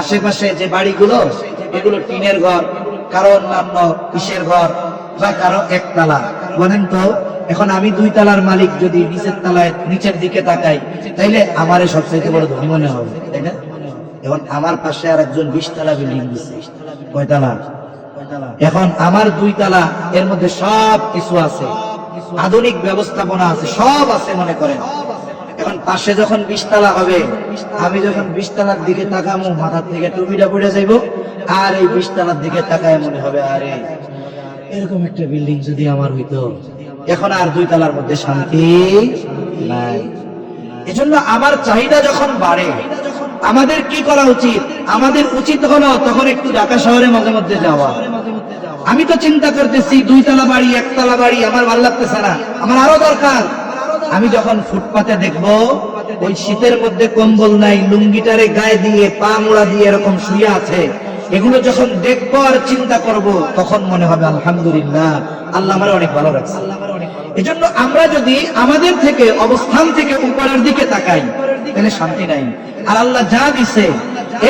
আশেপাশে যে বাড়িগুলো এগুলো টিনের ঘর, কারো অন্যান্য কিসের ঘর, বা কারো 1 তলা। বলেন তো এখন আমি 2 তলার মালিক যদি নিচের তলায় নিচের দিকে তাকাই, তাইলে আমারে সবচেয়ে বড় ধনী মনে হবে, তাই না? এখন আমার পাশে আর একজন 20 তলা বিল্ডিং দিচ্ছে, কয় তলা? এখন আমার 2 তলা, এর মধ্যে সব কিছু আছে, আধুনিক ব্যবস্থাপনা আছে, সব আছে মনে করেন। এখন পাশে যখন 20 তলা হবে, আমি যখন 20 তলার দিকে তাকামো, মাথার থেকে টুপিটা পড়ে যাইব, আর এই 20 তলার দিকে তাকায় মনে হবে আরে এরকম একটা বিল্ডিং যদি আমার হইতো। এখন আর 2 তলার মধ্যে শান্তি নাই। এজন্য আমার চাহিদা যখন বাড়ে, আমাদের কি করা উচিত? আমাদের উচিত হলো তখন একটু ঢাকা শহরে মাঝে মধ্যে যাওয়া। আমি তো চিন্তা করতেছি 2 তলা বাড়ি, 1 তলা বাড়ি আমার ভালো লাগতেছে না, আমার আরো দরকার। আমি যখন ফুটপাতে দেখবো ওই শীতের মধ্যে কম্বল নাই, লুঙ্গিটারে গায়ে দিয়ে পা মোড়া দিয়ে এরকম শুয়ে আছে, এগুলো যখন দেখবো আর চিন্তা করব, তখন মনে হবে আলহামদুলিল্লাহ, আল্লাহ আমার অনেক ভালো রাখছে। এজন্য আমরা যদি আমাদের থেকে, অবস্থান থেকে উপরের দিকে তাকাই, তাহলে শান্তি নাই। আর আল্লাহ যা দিছে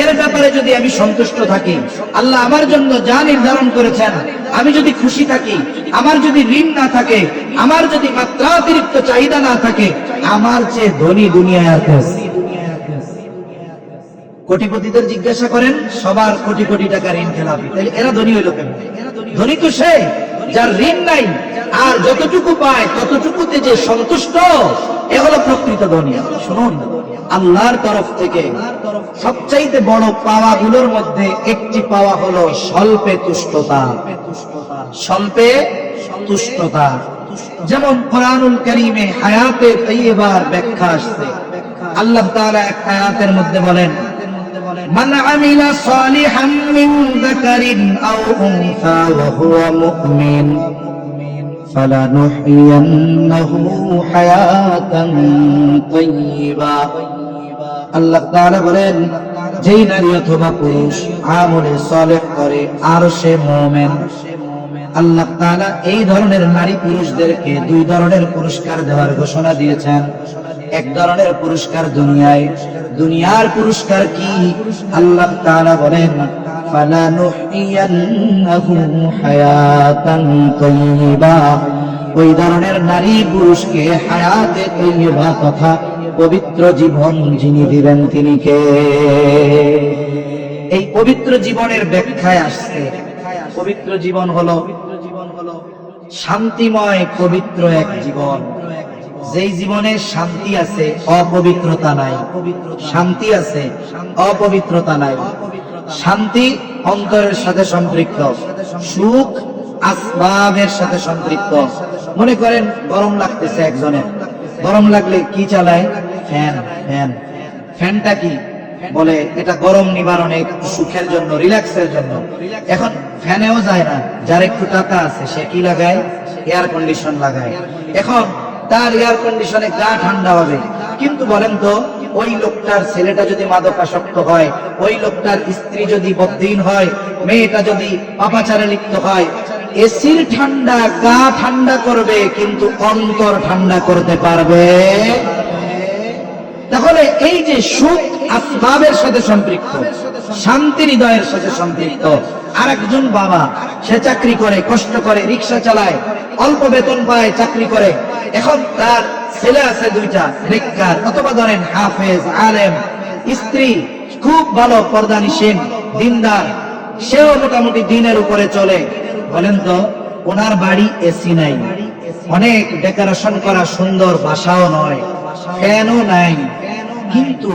এর ব্যাপারে যদি আমি সন্তুষ্ট থাকি, আল্লাহ আমার জন্য যা নির্ধারণ করেছেন আমি যদি খুশি থাকি, আমার যদি ঋণ না থাকে, আমার যদি মাত্রাতিরিক্ত চাহিদা না থাকে, আমার চেয়ে ধনী দুনিয়ায় আর কেউ। কোটিপতিদের জিজ্ঞাসা করেন, সবার কোটি কোটি টাকা ঋণ খেলাপি, তাহলে এরা ধনী হইল কেন? ধনী তো সে যার ঋণ নাই, আর যতটুকু পায় ততটুকুতে যে সন্তুষ্ট, এ হলো প্রকৃত ধনী। শুনুন, আল্লাহর তরফ থেকে সবচাইতে বড় পাওয়া গুলোর মধ্যে একটি পাওয়া হলো স্বল্পে তুষ্টতা। স্বল্পে তুষ্টতা, যেমন কোরআনুল কারীমে হায়াতে তাইয়্যিবার ব্যাখ্যা আসছে, আল্লাহ তাআলা এক আয়াতের মধ্যে বলেন, মান আমিলা সালিহান মিন যাকারিন আও উনসা ওয়া হুয়া মুমিন ফালানুহইয়ান্নাহু হায়াতান তাইয়্যিবা। আল্লাহ তাআলা বলেন, যেই নারী অথবা পুরুষ আমলে সালেহ করে আর সে মুমিন, আল্লাহ তাআলা এই ধরনের নারী পুরুষদেরকে দুই ধরনের পুরস্কার দেওয়ার ঘোষণা দিয়েছেন। এক ধরনের পুরস্কার দুনিয়ার পুরস্কার কি? আল্লাহ তাআলা বলেন, ফালানুহইয়ান্নাহু হায়াতান তাইয়্যিবা। ওই ধরনের নারী পুরুষকে হায়াতে তাইয়্যিবা তথা পবিত্র জীবন যিনি দিবেন তিনি কে? এই পবিত্র জীবনের ব্যাখ্যায় আসছে, পবিত্র জীবন হলো শান্তিময় পবিত্র এক জীবন, যেই জীবনে শান্তি আছে অপবিত্রতা নাই, শান্তি আছে অপবিত্রতা নাই। শান্তি অন্তরের সাথে সম্পৃক্ত, সুখ আসবাবের সাথে সম্পৃক্ত। মনে করেন গরম লাগতেছে একজনের, গরম লাগলে কি চালায়? ফ্যান। ফ্যানটা কি বলে? এটা গরম নিবারণে, একটু সুখের জন্য, রিল্যাক্সের জন্য। এখন ফ্যানেও যায় না, যার একটু টাকা আছে সে কি লাগায়? এয়ার কন্ডিশন লাগায়। এখন তার এয়ার কন্ডিশনে গা ঠান্ডা হবে, কিন্তু বলেন তো ওই লোকটার ছেলেটা যদি মাদকাসক্ত হয়, ওই লোকটার স্ত্রী যদি বদ্দিন হয়, মেয়েটা যদি পাপাচারে লিপ্ত হয়, এসির ঠান্ডা গা ঠান্ডা করবে কিন্তু অন্তর ঠান্ডা করতে পারবে? তাহলে এই যে সুখ আসবাবের সাথে সম্পৃক্ত, শান্তি হৃদয়ের সাথে সম্পৃক্ত। আর একজন বাবা, সে চাকরি করে, কষ্ট করে, রিক্সা চালায়, অল্প বেতন পায়, চাকরি করে। এখন তার ছেলে আছে দুইটা, নেককার অথবা ধরেন হাফেজ আলেম, স্ত্রী খুব ভালো পর্দানিসীন দিনদার, সেও মোটামুটি দিনের উপরে চলে। বলেন তো ওনার বাড়ি এসি নাই, অনেক ডেকোরেশন করা সুন্দর বাসাও নয়, ফ্যানও নাই, কিন্তু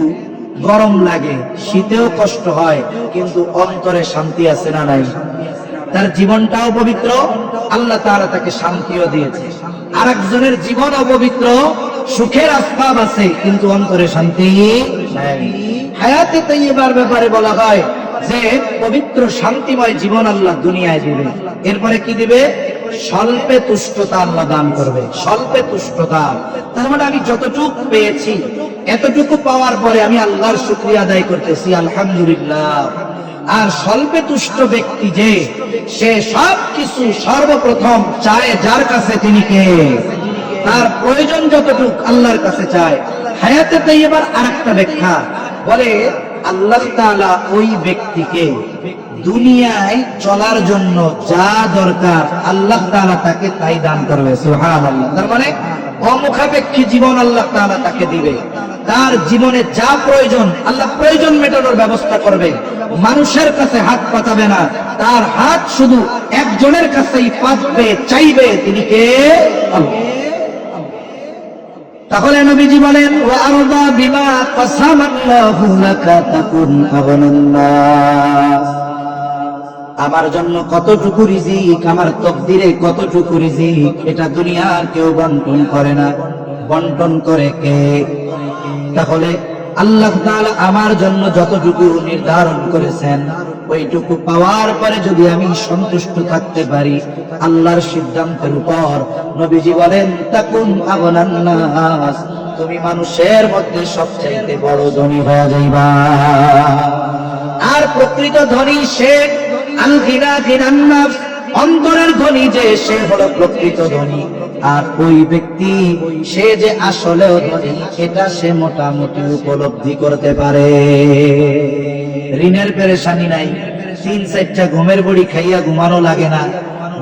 গরম লাগে, শীতেও কষ্ট হয়, কিন্তু অন্তরে শান্তি আছে না নাই? তার জীবনটাও পবিত্র, আল্লাহ তাআলা তাকে শান্তিও দিয়েছে। আর একজনের জীবন অপবিত্র, সুখের আসবাব আছে কিন্তু অন্তরে শান্তি নাই। হায়াতে তাইয়্যিবার ব্যাপারে বলা হয় যে পবিত্র শান্তিময় জীবন আল্লাহ দুনিয়ায় দিবে। এরপরে কি দিবে? স্বল্পে তুষ্টতা আল্লাহ দান করবে, স্বল্পে তুষ্টতা। তার মানে আমি যতটুকু পেয়েছি, এতটুকু পাওয়ার পরে আমি আল্লাহর শুকরিয়া আদায় করতেছি, আলহামদুলিল্লাহ। আর স্বল্পে তুষ্ট ব্যক্তি যে, সে সবকিছু সর্বপ্রথম চায় যার কাছে, তিনি কে? তার প্রয়োজন যতটুক আল্লাহর কাছে চায়। হায়াতে তাইয়্যিবার আরেকটা ব্যাখ্যা বলে, আল্লাহ তাআলা ওই ব্যক্তিকে দুনিয়ায় চলার জন্য যা দরকার আল্লাহ তাআলা তাকে তাই দান করবে, সুবহানাল্লাহ। তার মানে অমুখাপেক্ষী জীবন আল্লাহ তাআলা তাকে দিবে। তার জীবনে যা প্রয়োজন আল্লাহ প্রয়োজন মেটানোর ব্যবস্থা করবে। মানুষের কাছে হাত পাতাবে না, তার হাত শুধু একজনের কাছেই পাতবে, চাইবে, তিনি কে? আল্লাহ। তাহলে নবীজি বলেন, ওয়া আরদা বিমা কাসামাল্লাহু লাকা তাকুন আগনান নাস। আমার জন্য কতটুকু রিজিক, আমার তকদিরে কতটুকু রিজিক, এটা দুনিয়ার কেউ বন্টন করে না। বন্টন করে কে? তাহলে আল্লাহ তাআলা আমার জন্য যতটুকু নির্ধারণ করেছেন, ওইটুকু পাওয়ার পরে যদি আমি সন্তুষ্ট থাকতে পারি আল্লাহর সিদ্ধান্তের উপর, নবীজি বলেন, তাকুন আগনান নাস, তুমি মানুষের মধ্যে সবচাইতে বড় ধনী হয়ে যাইবা। আর প্রকৃত ধনী সে, আল গিনা গিনান নাফস, অন্তরের ধনী যে, সে হলো প্রকৃত ধনী। আর ওই ব্যক্তি সে যে আসলেও ধনী, এটা সে মোটামুটি উপলব্ধি করতে পারে। ঋণের পেরেশানি নাই, 3-4টা ঘুমের বড়ি খাইয়া ঘুমানো লাগে না,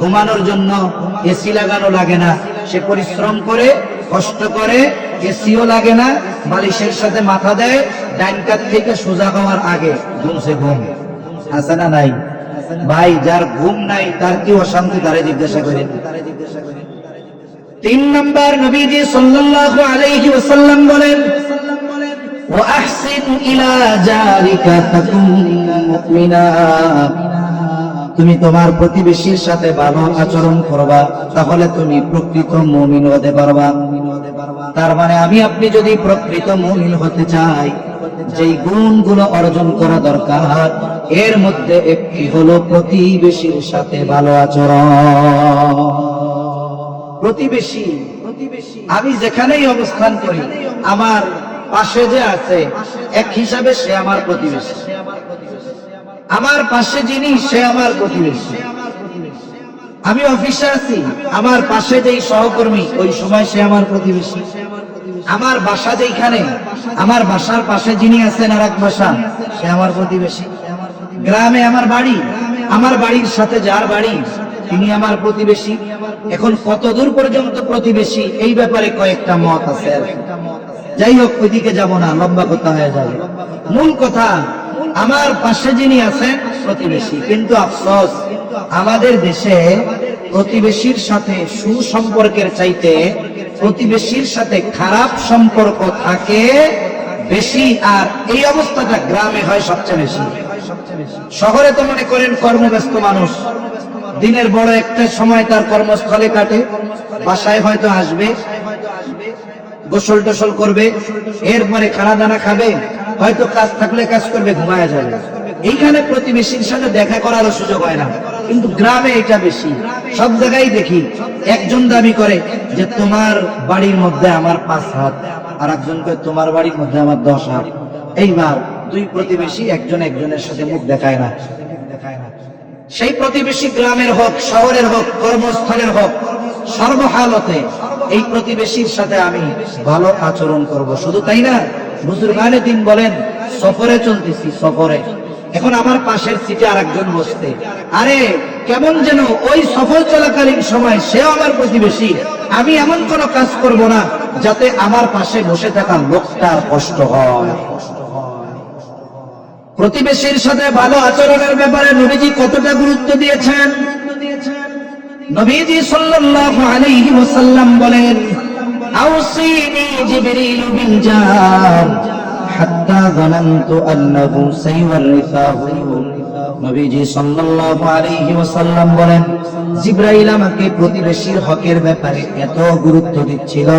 ঘুমানোর জন্য এসি লাগানো লাগে না। সে পরিশ্রম করে, কষ্ট করে, এসিও লাগে না, বালিশের সাথে মাথা দেয়, ডাইন কাত থেকে সোজা হওয়ার আগে ঘুমছে ঘুম। আছে না নাই? ভাই, যার ঘুম নাই তার কি অশান্তি, তারে জিজ্ঞাসা করেন। 3 নাম্বার, নবীজি সাল্লাল্লাহু আলাইহি ওয়াসাল্লাম বলেন, ওয়া আহসিন ইলা জারিকা তাকুন মুমিনা, তুমি তোমার প্রতিবেশীর সাথে ভালো আচরণ করবা, তাহলে তুমি প্রকৃত মুমিন হতে পারবা। তার মানে আমি আপনি যদি প্রকৃত মুমিন হতে চাই, যেই গুণগুলো অর্জন করা দরকার, এর মধ্যে একটি হলো প্রতিবেশীর সাথে ভালো আচরণ। প্রতিবেশী, আমি যেখানেই অবস্থান করি, আমার পাশে যে আছে এক হিসাবে সে আমার প্রতিবেশী। আমার পাশে যিনি, সে আমার প্রতিবেশী। আমি অফিসে আছি, আমার পাশে যেই সহকর্মী, ওই সময় সে আমার প্রতিবেশী। আমার বাসা যেখানে, আমার বাসার পাশে যিনি আছেন আর এক বাসা, সে আমার প্রতিবেশী। গ্রামে আমার বাড়ি, আমার বাড়ির সাথে যার বাড়ি, তিনি আমার প্রতিবেশী। এখন কত দূর পর্যন্ত প্রতিবেশী, এই ব্যাপারে কয়েকটা মত আছে। যাই হোক, ওইদিকে যাব না, লম্বা কথা হয়ে যাবে। মূল কথা, আমার পাশে যিনি আছেন প্রতিবেশী। কিন্তু আফসোস, আমাদের দেশে প্রতিবেশীর সাথে সুসম্পর্কের চাইতে প্রতিবেশীর সাথে খারাপ সম্পর্ক থাকে বেশি। আর এই অবস্থাটা গ্রামে হয় সবচেয়ে বেশি। শহরে তো মনে করেন কর্মব্যস্ত মানুষ, দিনের বড় একটা সময় তার কর্মস্থলে কাটে, বাসায় হয়তো আসবে, গোসল টোসল করবে, এরপরে খানা দানা খাবে, হয়তো কাজ থাকলে কাজ করবে, ঘুমায়া যাবে। এইখানে প্রতিবেশীর সাথে দেখা করারও সুযোগ হয় না। কিন্তু গ্রামে এটা বেশি। সব জায়গায় দেখি একজন দাবি করে যে তোমার বাড়ির মধ্যে আমার 5 হাত, আর একজন কয় তোমার বাড়ির মধ্যে আমার 10 হাত। এইবার দুই প্রতিবেশী একজন একজনের সাথে মুখ দেখায় না। সেই প্রতিবেশী গ্রামের হোক, শহরের হোক, কর্মস্থলের হোক, সর্বহালতে এই প্রতিবেশীর সাথে আমি ভালো আচরণ করব। শুধু তাই না, বুজুর্গানে দিন বলেন, সফরে চলতেছি, সফরে এখন আমার পাশের সিটে আরেকজন বসতে, আরে কেমন যেন ওই সফর চলাকালীন সময় সেও আমার প্রতিবেশী। আমি এমন কোন কাজ করব না যাতে আমার পাশে বসে থাকা লোকটার কষ্ট হয়। প্রতিবেশীর সাথে ভালো আচরণের ব্যাপারে নবীজি কতটা গুরুত্ব দিয়েছেন? নবীজি সাল্লাল্লাহু আলাইহি ওয়াসাল্লাম বলেন, আউসিনি জিবরিল বিল জার হাত্তা যানানতু আন্নাহু সাইওয়ারিসাহু। নবীজি সাল্লাল্লাহু আলাইহি ওয়াসাল্লাম বলেন, জিবরাইল আমাকে প্রতিবেশীর হকের ব্যাপারে এত গুরুত্ব দিচ্ছিল,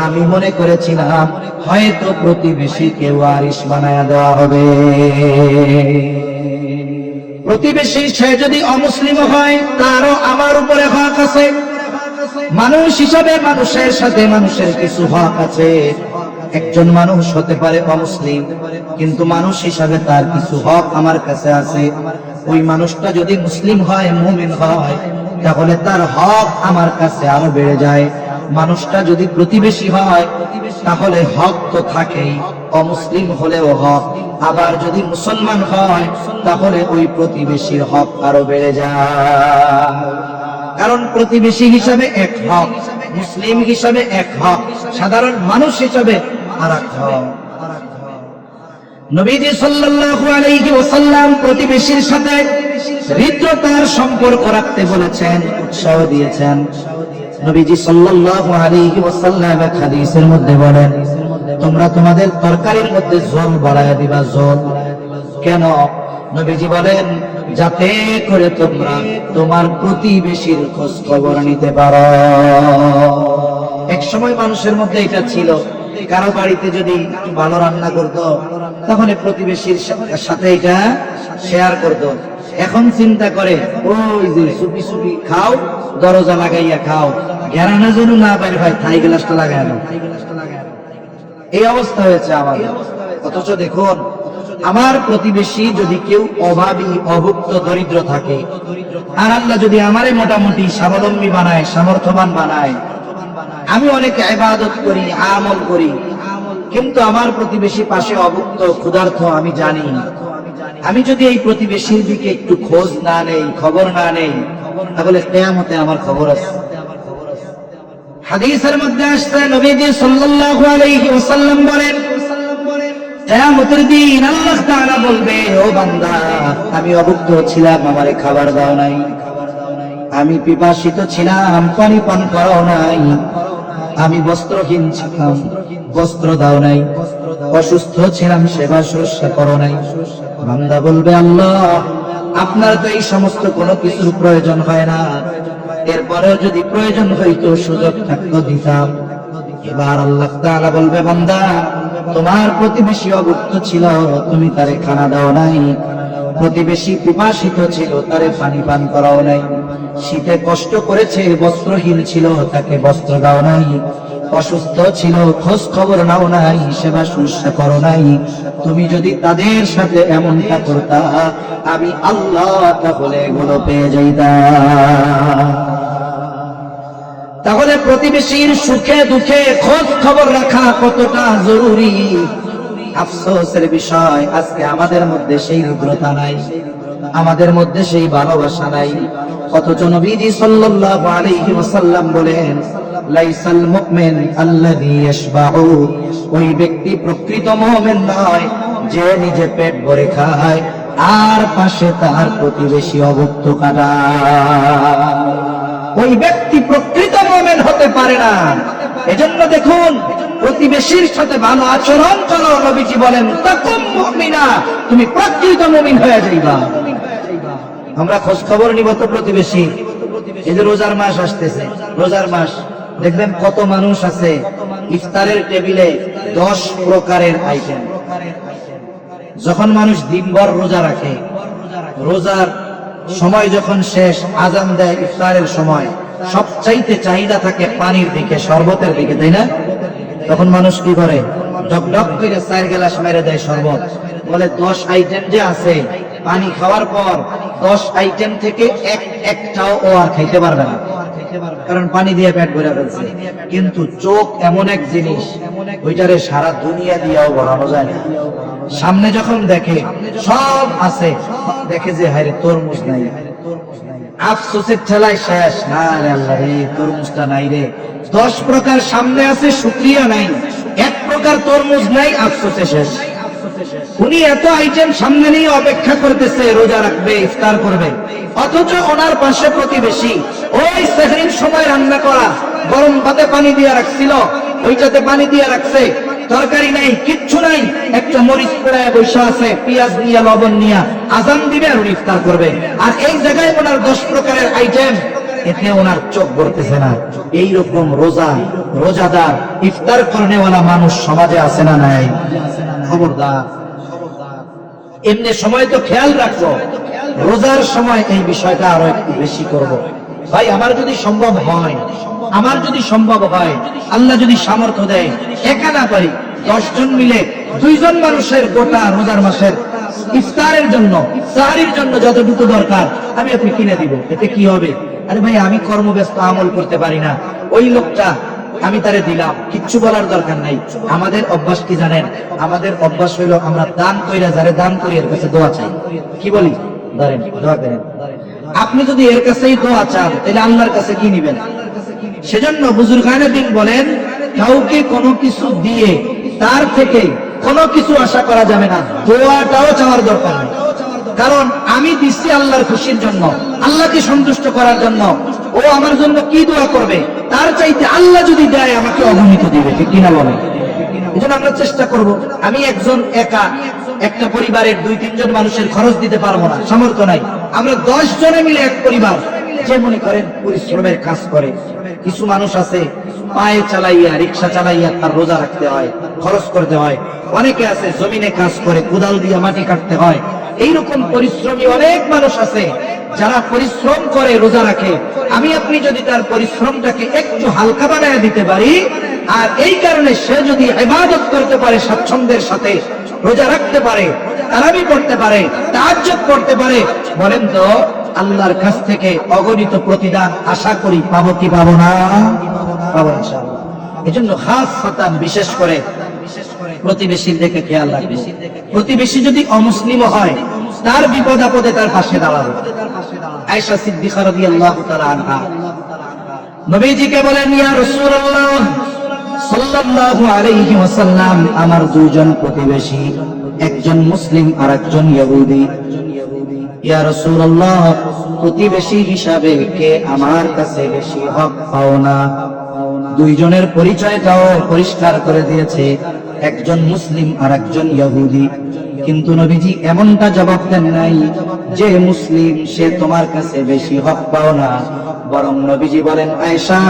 আমি মনে করেছিলাম হয়তো প্রতিবেশীকে ওয়ারিশ বানায়া দেওয়া হবে। প্রতিবেশী সে যদি অমুসলিম হয়, তারও আমার উপরে হক আছে। মানুষ হিসাবে মানুষের সাথে মানুষের কিছু হক আছে। একজন মানুষ হতে পারে অমুসলিম, কিন্তু মানুষ হিসাবে তার কিছু হক আমার কাছে আছে। ওই মানুষটা যদি মুসলিম হয়, মুমিন হয়, তাহলে তার হক আমার কাছে আরো বেড়ে যায়। মানুষটা যদি প্রতিবেশী হয়, তাহলে হক তো থাকেই, অমুসলিম হলেও হক। আবার যদি মুসলমান হয়, তাহলে ওই প্রতিবেশীর হক আরো বেড়ে যায়। কারণ প্রতিবেশী হিসাবে এক হক, মুসলিম হিসাবে এক হক, সাধারণ মানুষ হিসাবে আরেক হক। নবীজি সাল্লাল্লাহু আলাইহি ওয়াসাল্লাম প্রতিবেশীর সাথে হৃদ্রতার সম্পর্ক রাখতে বলেছেন, উৎসাহ দিয়েছেন। নবীজি সাল্লাল্লাহু আলাইহি ওয়াসাল্লাম এক হাদিসের মধ্যে বলেন, তোমরা তোমাদের তরকারির মধ্যে ঝোল বাড়ায়া দিবা। ঝোল কেন? নবীজি বলেন, যাতে করে তোমরা তোমার প্রতিবেশীর খোঁজ খবর নিতে পারো। এক সময় মানুষের মধ্যে এটা ছিল, কারো বাড়িতে যদি একটু ভালো রান্না করতো, তাহলে প্রতিবেশীর সাথে এটা শেয়ার করতো। এখন চিন্তা করে, ওই যে সুপি সুপি খাও, দরজা লাগাইয়া খাও, ঘেরানো যেন না বাইরে ভাই, থাই গ্লাসটা লাগায় না। এই অবস্থা হয়েছে আমাদের। অথচ দেখুন, আমার প্রতিবেশী যদি কেউ অভাবী, অভুক্ত, দরিদ্র থাকে, আর আল্লাহ যদি আমারে মোটামুটি স্বাবলম্বী বানায়, সামর্থ্যবান বানায়, আমি অনেক ইবাদত করি, আমল করি, কিন্তু আমার প্রতিবেশী পাশে অভুক্ত, ক্ষুধার্ত, আমি জানি। আমি যদি এই প্রতিবেশীর দিকে একটু খোঁজ না নেই, খবর না নেই, তাহলে কিয়ামতে আমার খবর আছে। হাদিসের মধ্যে আসছে, নবীজি সাল্লাল্লাহু আলাইহি ওয়াসাল্লাম বলেন, কিয়ামতের দিন আল্লাহ তাআলা বলবে, ও বান্দা, আমি অভুক্ত ছিলাম, আমারে খাবার দাও নাই। আমি পিপাসিত ছিলাম, পানি পান করাও নাই। আমি বস্ত্রহীন ছিলাম, বস্ত্র দাও নাই। অসুস্থ ছিলাম, সেবা শুশ্রূষা করো নাই। বান্দা বলবে, আল্লাহ, আপনার তো এই সমস্ত কোনো কিছুর প্রয়োজন হয় না, এরপরেও যদি প্রয়োজন হইতো সুযোগ থাকতো দিতাম। এবার আল্লাহ তাআলা বলবে, বান্দা তোমার প্রতিবেশী অভুক্ত ছিল, তুমি তারে খানা দাও নাই। প্রতিবেশী পিপাসিত ছিল, তারে পানি পান করাও নাই। শীতে কষ্ট করেছে, বস্ত্রহীন ছিল, তাকে বস্ত্র দাও নাই। অসুস্থ ছিল, খোঁজ খবর নাও নাই, সেবা শুশ্রূষা করো নাই। তুমি যদি তাদের সাথে এমনটা করতা, আমি আল্লাহ তাহলে এগুলো পেয়ে যাইতাম। তাহলে প্রতিবেশীর সুখে দুঃখে খোঁজ খবর রাখা কতটা জরুরি। আফসোসের বিষয়, আজকে আমাদের মধ্যে সেই হৃদ্রতা নাই, আমাদের মধ্যে সেই ভালোবাসা নাই। অথচ নবীজি সাল্লাল্লাহু আলাইহি ওয়াসাল্লাম বলেন, লাইসাল মুমিন আল্লাযী ইয়াশবাউ, ওই ব্যক্তি প্রকৃত মুমিন নয় যে নিজে পেট ভরে খায় আর পাশে তার প্রতিবেশী অভুক্ত কাটায়। ওই ব্যক্তি প্রকৃত মুমিন হতে পারে না। এজন্য দেখুন, প্রতিবেশীর সাথে ভালো আচরণ করো। নবীজি বলেন, তাকুম মুমিনা, তুমি প্রকৃত মুমিন হয়ে যাইবা। আমরা খোঁজ খবর নিব তো প্রতিবেশী। এই যে রোজার মাস আসতেছে, রোজার মাস দেখবেন কত মানুষ আছে ইফতারের টেবিলে 10 প্রকারের আইটেম। যখন মানুষ দিনভর রোজা রাখে, রোজার সময় যখন শেষ, আজান দেয় ইফতারের সময়, সবচাইতে চাহিদা থাকে পানির দিকে, শরবতের দিকে, তাই না? তখন মানুষ কি করে, ডক ডক করে 4 গ্লাস মেরে দেয় শরবত। বলে 10 আইটেম যে আছে, পানি খাওয়ার পর 10 আইটেম থেকে একটাও ও আর খাইতে পারবে না, কারণ পানি দিয়ে পেট ভরে ফেলছে। কিন্তু চোখ এমন এক জিনিস, ওইটারে সারা দুনিয়া দিয়েও ভরানো যায় না। সামনে যখন দেখে সব আছে, দেখে যে হায়রে তরমুজ নাই, আফসোসের ঠেলায় শেষ। না রে আল্লাহ রে, তরমুজটা নাই রে। 10 প্রকার সামনে আছে, শুকরিয়া নাই। 1 প্রকার তরমুজ নাই, আফসোসে শেষ। উনি এত আইটেম সামনে নিয়ে অপেক্ষা করতেছে, রোজা রাখবে, ইফতার করবে, অথচ ওনার পাশে প্রতিবেশী ওই সেহরির সময় রান্না করা গরম ভাতে পানি দিয়ে রাখছিল, ওইটাতে পানি দিয়ে রাখছে, তরকারি নাই, কিচ্ছু নাই, একটা মরিচ পোড়ায় বসে আছে, পেঁয়াজ নিয়ে, লবণ নিয়ে আজান দিবে আর উনি ইফতার করবে। আর এই জায়গায় ওনার 10 প্রকারের আইটেম, এতে ওনার চোখ ভরতেছে না। এইরকম রোজাদার, ইফতার করনেওয়ালা মানুষ সমাজে আছে না নাই? খবরদার। এমনি সময় তো খেয়াল রাখবো, রোজার সময় এই বিষয়টা আরো একটু বেশি করব। ভাই, আমার যদি সম্ভব হয়, আল্লাহ যদি সামর্থ্য দেয়, একা না পারি, 10 জন মিলে 2 জন মানুষের গোটা রোজার মাসের ইফতারের জন্য, সাহরির জন্য যতটুকু দরকার আমি আপনি কিনে দিব। এতে কি হবে? আরে ভাই, আমি কর্মব্যস্ত, আমল করতে পারি না, ওই লোকটা আমি তারে দিলাম, কিচ্ছু বলার দরকার নাই। আমাদের অভ্যাস কি জানেন? আমাদের অভ্যাস হইলো, আমরা দান কইরা যারে দান করি এর কাছে দোয়া চাই। কি বলি? ধরেন, দোয়া করেন। আপনি যদি এর কাছেই দোয়া চান, তাহলে আল্লাহর কাছে কি নিবেন? সেজন্য বুজুর্গানে দিন বলেন, কাউকে কোনো কিছু দিয়ে তার থেকে কোনো কিছু আশা করা যাবে না, দোয়াটাও চাওয়ার দরকার নেই। কারণ আমি দিচ্ছি আল্লাহর খুশির জন্য, আল্লাহকে সন্তুষ্ট করার জন্য। ও আমার জন্য কি দোয়া করবে, তার চাইতে আল্লাহ যদি দেয় আমাকে অগণিত দিবে, ঠিক কিনা বলে? এজন্য আমরা চেষ্টা করব। আমি একজন একা একটা পরিবারের 2-3 জন মানুষের খরচ দিতে পারবো না, সামর্থ্য নাই। আমরা 10 জনে মিলে এক পরিবার, যে মনে করেন পরিশ্রমের কাজ করে, কিছু মানুষ আছে পায়ে চালাইয়া, রিক্সা চালাইয়া তার রোজা রাখতে হয়, খরচ করতে হয়। অনেকে আছে জমিনে কাজ করে, কোদাল দিয়ে মাটি কাটতে হয়। এইরকম পরিশ্রমী অনেক মানুষ আছে যারা পরিশ্রম করে রোজা রাখে। আমি আপনি যদি তার পরিশ্রমটাকে একটু হালকা বানায় দিতে পারি, আর এই কারণে সে যদি ইবাদত করতে পারে, স্বাচ্ছন্দ্যের সাথে রোজা রাখতে পারে, তারাবি পড়তে পারে, তাহাজ্জুদ পড়তে পারে, বলেন তো আল্লাহর কাছ থেকে অগণিত প্রতিদান আশা করি পাবো কি পাবো না? পাবো ইনশাআল্লাহ। এজন্য খাসসাতান, বিশেষ করে প্রতিবেশীর দিকে খেয়াল রাখবে। প্রতিবেশী যদি অমুসলিম হয়, তার বিপদ আপদে তার পাশে দাঁড়াবে। আয়েশা সিদ্দিকা রাদিয়াল্লাহু তাআলা আনহা নবীজিকে বলেন, ইয়া রাসূলুল্লাহ সাল্লাল্লাহু আলাইহি ওয়াসাল্লাম, আমার 2 জন প্রতিবেশী, একজন মুসলিম আর একজন ইহুদি। ইয়া রাসূলুল্লাহ, প্রতিবেশী হিসাবে কে আমার কাছে বেশি হক পাওনা? 2 জনের পরিচয়টাও পরিষ্কার করে দিয়েছে, একজন মুসলিম আর একজন ইহুদি। কিন্তু নবীজি এমনটা জবাব দেন নাই যে মুসলিম সে তোমার কাছে বেশি হক পাও না, বরং নবীজি বলেন, আয়েশা,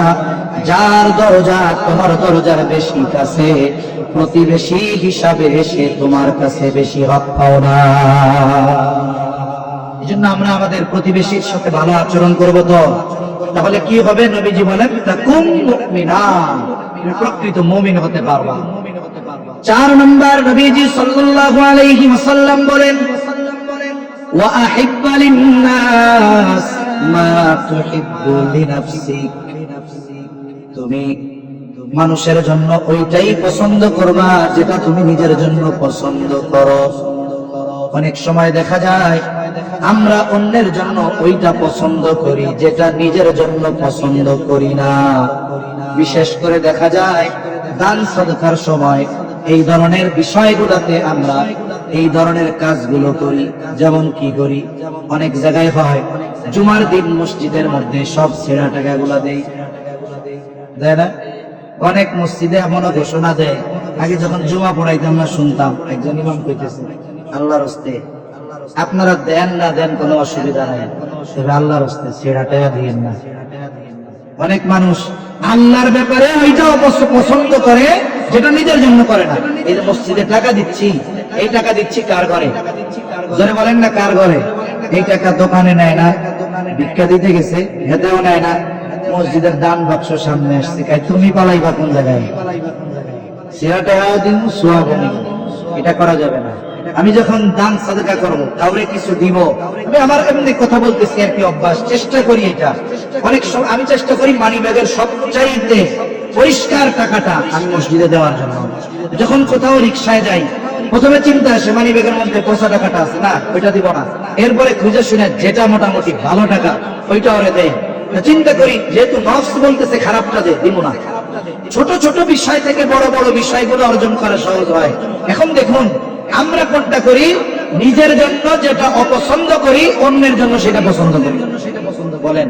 যার দরজা তোমার দরজার বেশি কাছে, প্রতিবেশী হিসাবে সে তোমার কাছে বেশি হক পাও না। এই জন্য আমরা আমাদের প্রতিবেশীর সাথে ভালো আচরণ করব। তো তাহলে কি হবে? নবীজি বলেন, তাকুম মুমিনা, প্রকৃত মুমিন হতে পারবা। 4 নম্বর, নবীজি সাল্লাল্লাহু আলাইহি ওয়াসাল্লাম বলেন, ওয়া আহিব্বা লিন-নাস মা তুহিব্বু লিনাফসিক, তুমি মানুষের জন্য ওইটাই পছন্দ করবা যেটা তুমি নিজের জন্য পছন্দ করো। অনেক সময় দেখা যায় আমরা অন্যের জন্য ওইটা পছন্দ করি যেটা নিজের জন্য পছন্দ করি না। বিশেষ করে দেখা যায় দান সদকার সময় এই ধরনের বিষয়গুলোতে আমরা এই ধরনের কাজগুলো করি। যেমন কি করি? অনেক জায়গায় হয় জুমার দিন মসজিদের মধ্যে সব ছেঁড়া টাকাগুলা দেয় না? অনেক মসজিদে এমনও ঘোষণা দেয়, আগে যখন জুমা পড়াইতাম না শুনতাম একজন ইমাম কইতেছে, আল্লাহর হস্তে আপনারা দেন না দেন কোনো অসুবিধা নাই, তবে আল্লাহর হস্তে ছেঁড়া টাকা দিয়েন না। অনেক মানুষ আল্লাহর ব্যাপারে ওইটাও পছন্দ করে যেটা নিজের জন্য করে না। এই যে মসজিদে টাকা দিচ্ছি, এই টাকা দিচ্ছি কার ঘরে? জোরে বলেন না, কার ঘরে? এই টাকা দোকানে নেয় না, ভিক্ষা দিতে গেছে হেতেও নেয় না, মসজিদের দান বাক্স সামনে আসছে, তুমি পালাইবা কোন জায়গায়? সেরা টাকাও দিন, সোয়াবও নিব, এটা করা যাবে না। আমি যখন দান সাদকা করবো, কাউরে কিছু দিব, আমি আমার এমনি কথা বলতেছি আর কি, অভ্যাস, চেষ্টা করি এটা। অনেক সময় আমি চেষ্টা করি মানি ব্যাগের সবচাইতে পরিষ্কার টাকাটা আমি মসজিদে দেওয়ার জন্য। যখন কোথাও রিক্সায় যাই, প্রথমে চিন্তা আসে মানি ব্যাগের মধ্যে পয়সা টাকাটা আছে না, ওইটা দিব না। এরপরে খুঁজে শুনে যেটা মোটামুটি ভালো টাকা ওইটা ওরে দেয়। চিন্তা করি যেহেতু নফস বলতেছে খারাপটা দে, দিব না। ছোট ছোট বিষয় থেকে বড় বড় বিষয়গুলো অর্জন করা সহজ হয়। এখন দেখুন আমরা কোনটা করি? নিজের জন্য যেটা অপছন্দ করি, অন্যের জন্য সেটা পছন্দ করি। বলেন,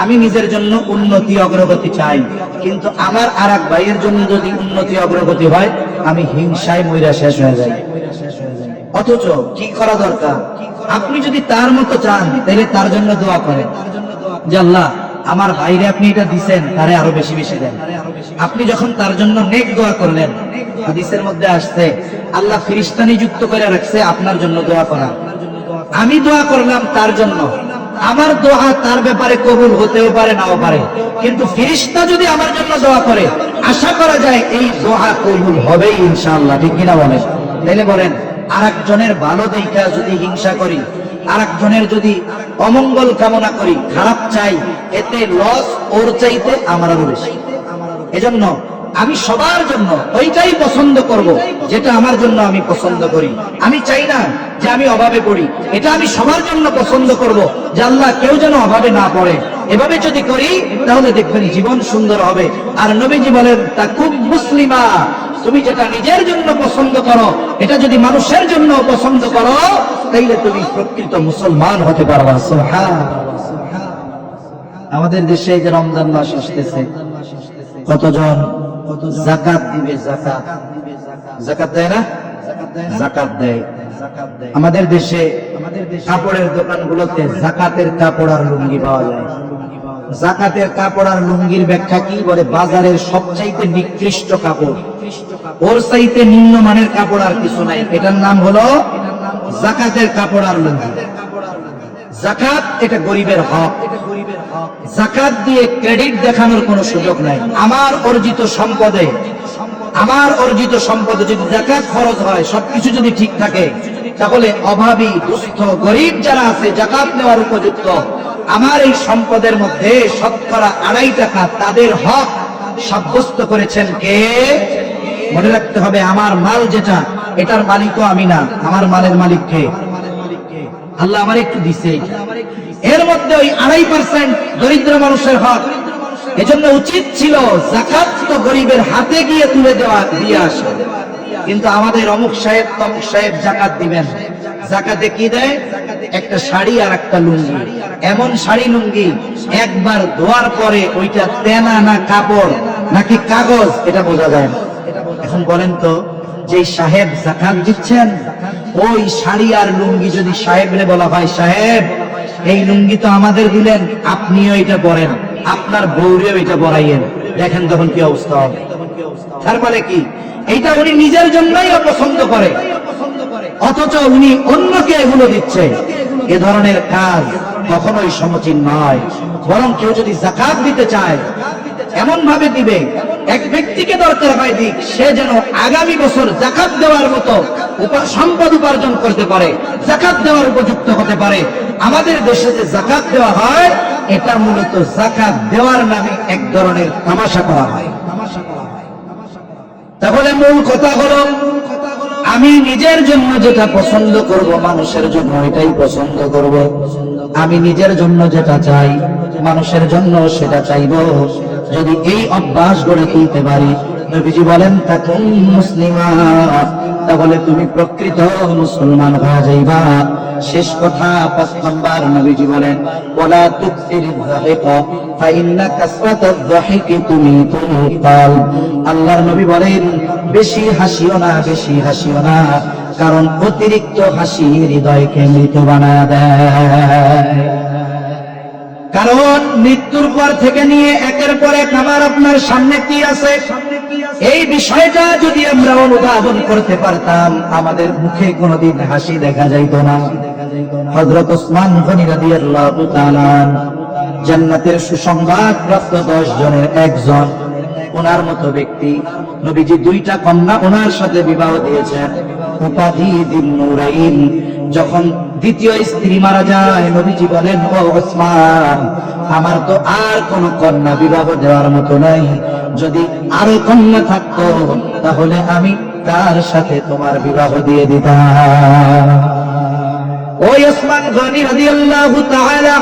আমি নিজের জন্য উন্নতি অগ্রগতি চাই, কিন্তু আমার আর এক ভাইয়ের জন্য যদি উন্নতি অগ্রগতি হয়, আমি হিংসায় মইরা শেষ হয়ে যাই। অথচ কি করা দরকার? আপনি যদি তার মতো চান তাহলে তার জন্য দোয়া করেন যে আল্লাহ আমার ভাইরে আপনি এটা দিছেন, তারে আরো বেশি বেশি দেন। আপনি যখন তার জন্য নেক দোয়া করলেন, হাদিসের মধ্যে আসছে আল্লাহ ফেরেশতা নিযুক্ত করে রাখছে আপনার জন্য দোয়া করা। আমি দোয়া করলাম তার জন্য, আমার দোয়া তার ব্যাপারে কবুল হতেও পারে নাও পারে, কিন্তু ফেরেশতা যদি আমার জন্য দোয়া করে, আশা করা যায় এই দোয়া কবুল হবেই ইনশাআল্লাহ। ঠিক কিনা বলেন? তাইলে বলেন, আরেকজনের ভালো দেখা যদি হিংসা করি, আরেকজনের যদি অমঙ্গল কামনা করি, খারাপ চাই, এতে লস ওর চাইতে আমার আরো বেশি। এজন্য আমি সবার জন্য ওইটাই পছন্দ করব যেটা আমার জন্য আমি পছন্দ করি। আমি চাই না যে আমি অভাবে পড়ি, এটা আমি সবার জন্য পছন্দ করব যে আল্লাহ কেউ যেন অভাবে না পড়ে। এভাবে যদি করি তাহলে দেখবেন জীবন সুন্দর হবে। আর নবীজি বলেন, তাকুম মুসলিমা, তুমি যেটা নিজের জন্য পছন্দ করো এটা যদি মানুষের জন্য পছন্দ করো, তাইলে তুমি প্রকৃত মুসলমান হতে পারবা। সুবহানাল্লাহ। আমাদের দেশে যে রমজান মাস আসতেছে, কতজন যাকাত দিবে? যাকাত দেয় না? যাকাত দেয়। আমাদের দেশে কাপড়ের দোকানগুলোতে যাকাতের কাপড় আর লুঙ্গি পাওয়া যায়। যাকাতের কাপড় আর লুঙ্গির ব্যাখ্যা কি? বলে বাজারের সবচাইতে নিকৃষ্ট কাপড়, ওর চাইতে নিম্নমানের কাপড় আর কিছু নাই, এটার নাম হলো যাকাতের কাপড় আর লুঙ্গি। যাকাত এটা গরিবের হক। যাকাত দিয়ে ক্রেডিট দেখানোর কোনো সুযোগ নাই। আমার অর্জিত সম্পদে যদি যাকাত খরচ হয়, সবকিছু যদি ঠিক থাকে, তাহলে অভাবী, দুস্থ, গরিব যারা আছে যাকাত নেওয়ার উপযুক্ত, আমার এই সম্পদের মধ্যে শতকরা 2.5 টাকা তাদের হক সাব্যস্ত করেছেন কে? মনে রাখতে হবে, আমার মাল যেটা, এটার মালিকও আমি না, আমার মালের মালিক কে? আল্লাহ আমার একটু দিছে, এর মধ্যে ওই 2.5% দরিদ্র মানুষের হক। এজন্য উচিত ছিল যাকাত তো গরিবের হাতে গিয়ে তুলে দেওয়া, দিয়ে আসে। কিন্তু আমাদের অমুক সাহেব তমুক সাহেব যাকাত দিবেন, যাকাতে কি দেয়? একটা শাড়ি আর একটা লুঙ্গি। এমন শাড়ি লুঙ্গি একবার ধোয়ার পরে ওইটা তেনা না কাপড় নাকি কাগজ, এটা বোঝা যায় না। এখন বলেন তো, যে সাহেব যাকাত দিচ্ছেন ওই শাড়ি আর লুঙ্গি যদি সাহেবরে বলা হয়, সাহেব এই লুঙ্গি তো আমাদের দিলেন, আপনিও এটা পরেন, আপনার বউরেও এটা পরাইয়েন, দেখেন তখন কি অবস্থা হবে। তার মানে কি, এইটা উনি নিজের জন্যই অপছন্দ করে, অথচ উনি অন্যকে এগুলো দিচ্ছে। এ ধরনের কাজ কখনোই সমীচীন নয়। বরং কেউ যদি যাকাত দিতে চায়, এমন ভাবে দিবে, এক ব্যক্তিকে দরকার হয় দিক, সে যেন আগামী বছর যাকাত দেওয়ার মতো সম্পদ উপার্জন করতে পারে, যাকাত দেওয়ার উপযুক্ত হতে পারে। আমাদের দেশে যে যাকাত দেওয়া হয়, এটা মূলত যাকাত দেওয়ার নামে এক ধরনের তামাশা করা হয়। তাহলে মূল কথা হলো, আমি নিজের জন্য যেটা পছন্দ করব, মানুষের জন্য এটাই পছন্দ করব। আমি নিজের জন্য যেটা চাই, মানুষের জন্য সেটা চাইব। যদি এই অভ্যাস গড়ে তুলতে পারি, নবীজি বলেন তাকুন মুসলিমা, তাহলে তুমি প্রকৃত মুসলমান হয়ে যাইবা। শেষ কথা 5 নাম্বার, নবীজি বলেন ওয়ালা তুকসিরিয যাহিকা ফাইন্না কাসরাতায যাহিকি তুমিতুল কলব। আল্লাহর নবী বলেন বেশি হাসিও না, বেশি হাসিও না, কারণ অতিরিক্ত হাসি হৃদয়কে মৃত বানায় দেয়। কারণ মৃত্যুর পর থেকে নিয়ে একের পর এক আমার আপনার সামনে কি আছে, এই বিষয়টা যদি আমরা অনুধাবন করতে পারতাম, আমাদের মুখে কোনোদিন হাসি দেখা যাইত না। হযরত ওসমান গনি রাদিয়াল্লাহু তাআলা জান্নাতের সুসংবাদ প্রাপ্ত 10 জনের একজন, ওনার মতো ব্যক্তি। নবীজি 2টা কন্যা ওনার সাথে বিবাহ দিয়েছেন, উপাধি দিন নূরাইন। যখন দ্বিতীয় স্ত্রী মারা যায়, নবীজি বলেন ও ওসমান, আমার তো আর কোন কন্যা বিবাহ দেওয়ার মতো নাই, যদি আরো কন্যা থাকতো তাহলে আমি তার সাথে তোমার বিবাহ দিয়ে দিতাম। ওই ওসমান গনি রাদিয়াল্লাহু তাআলা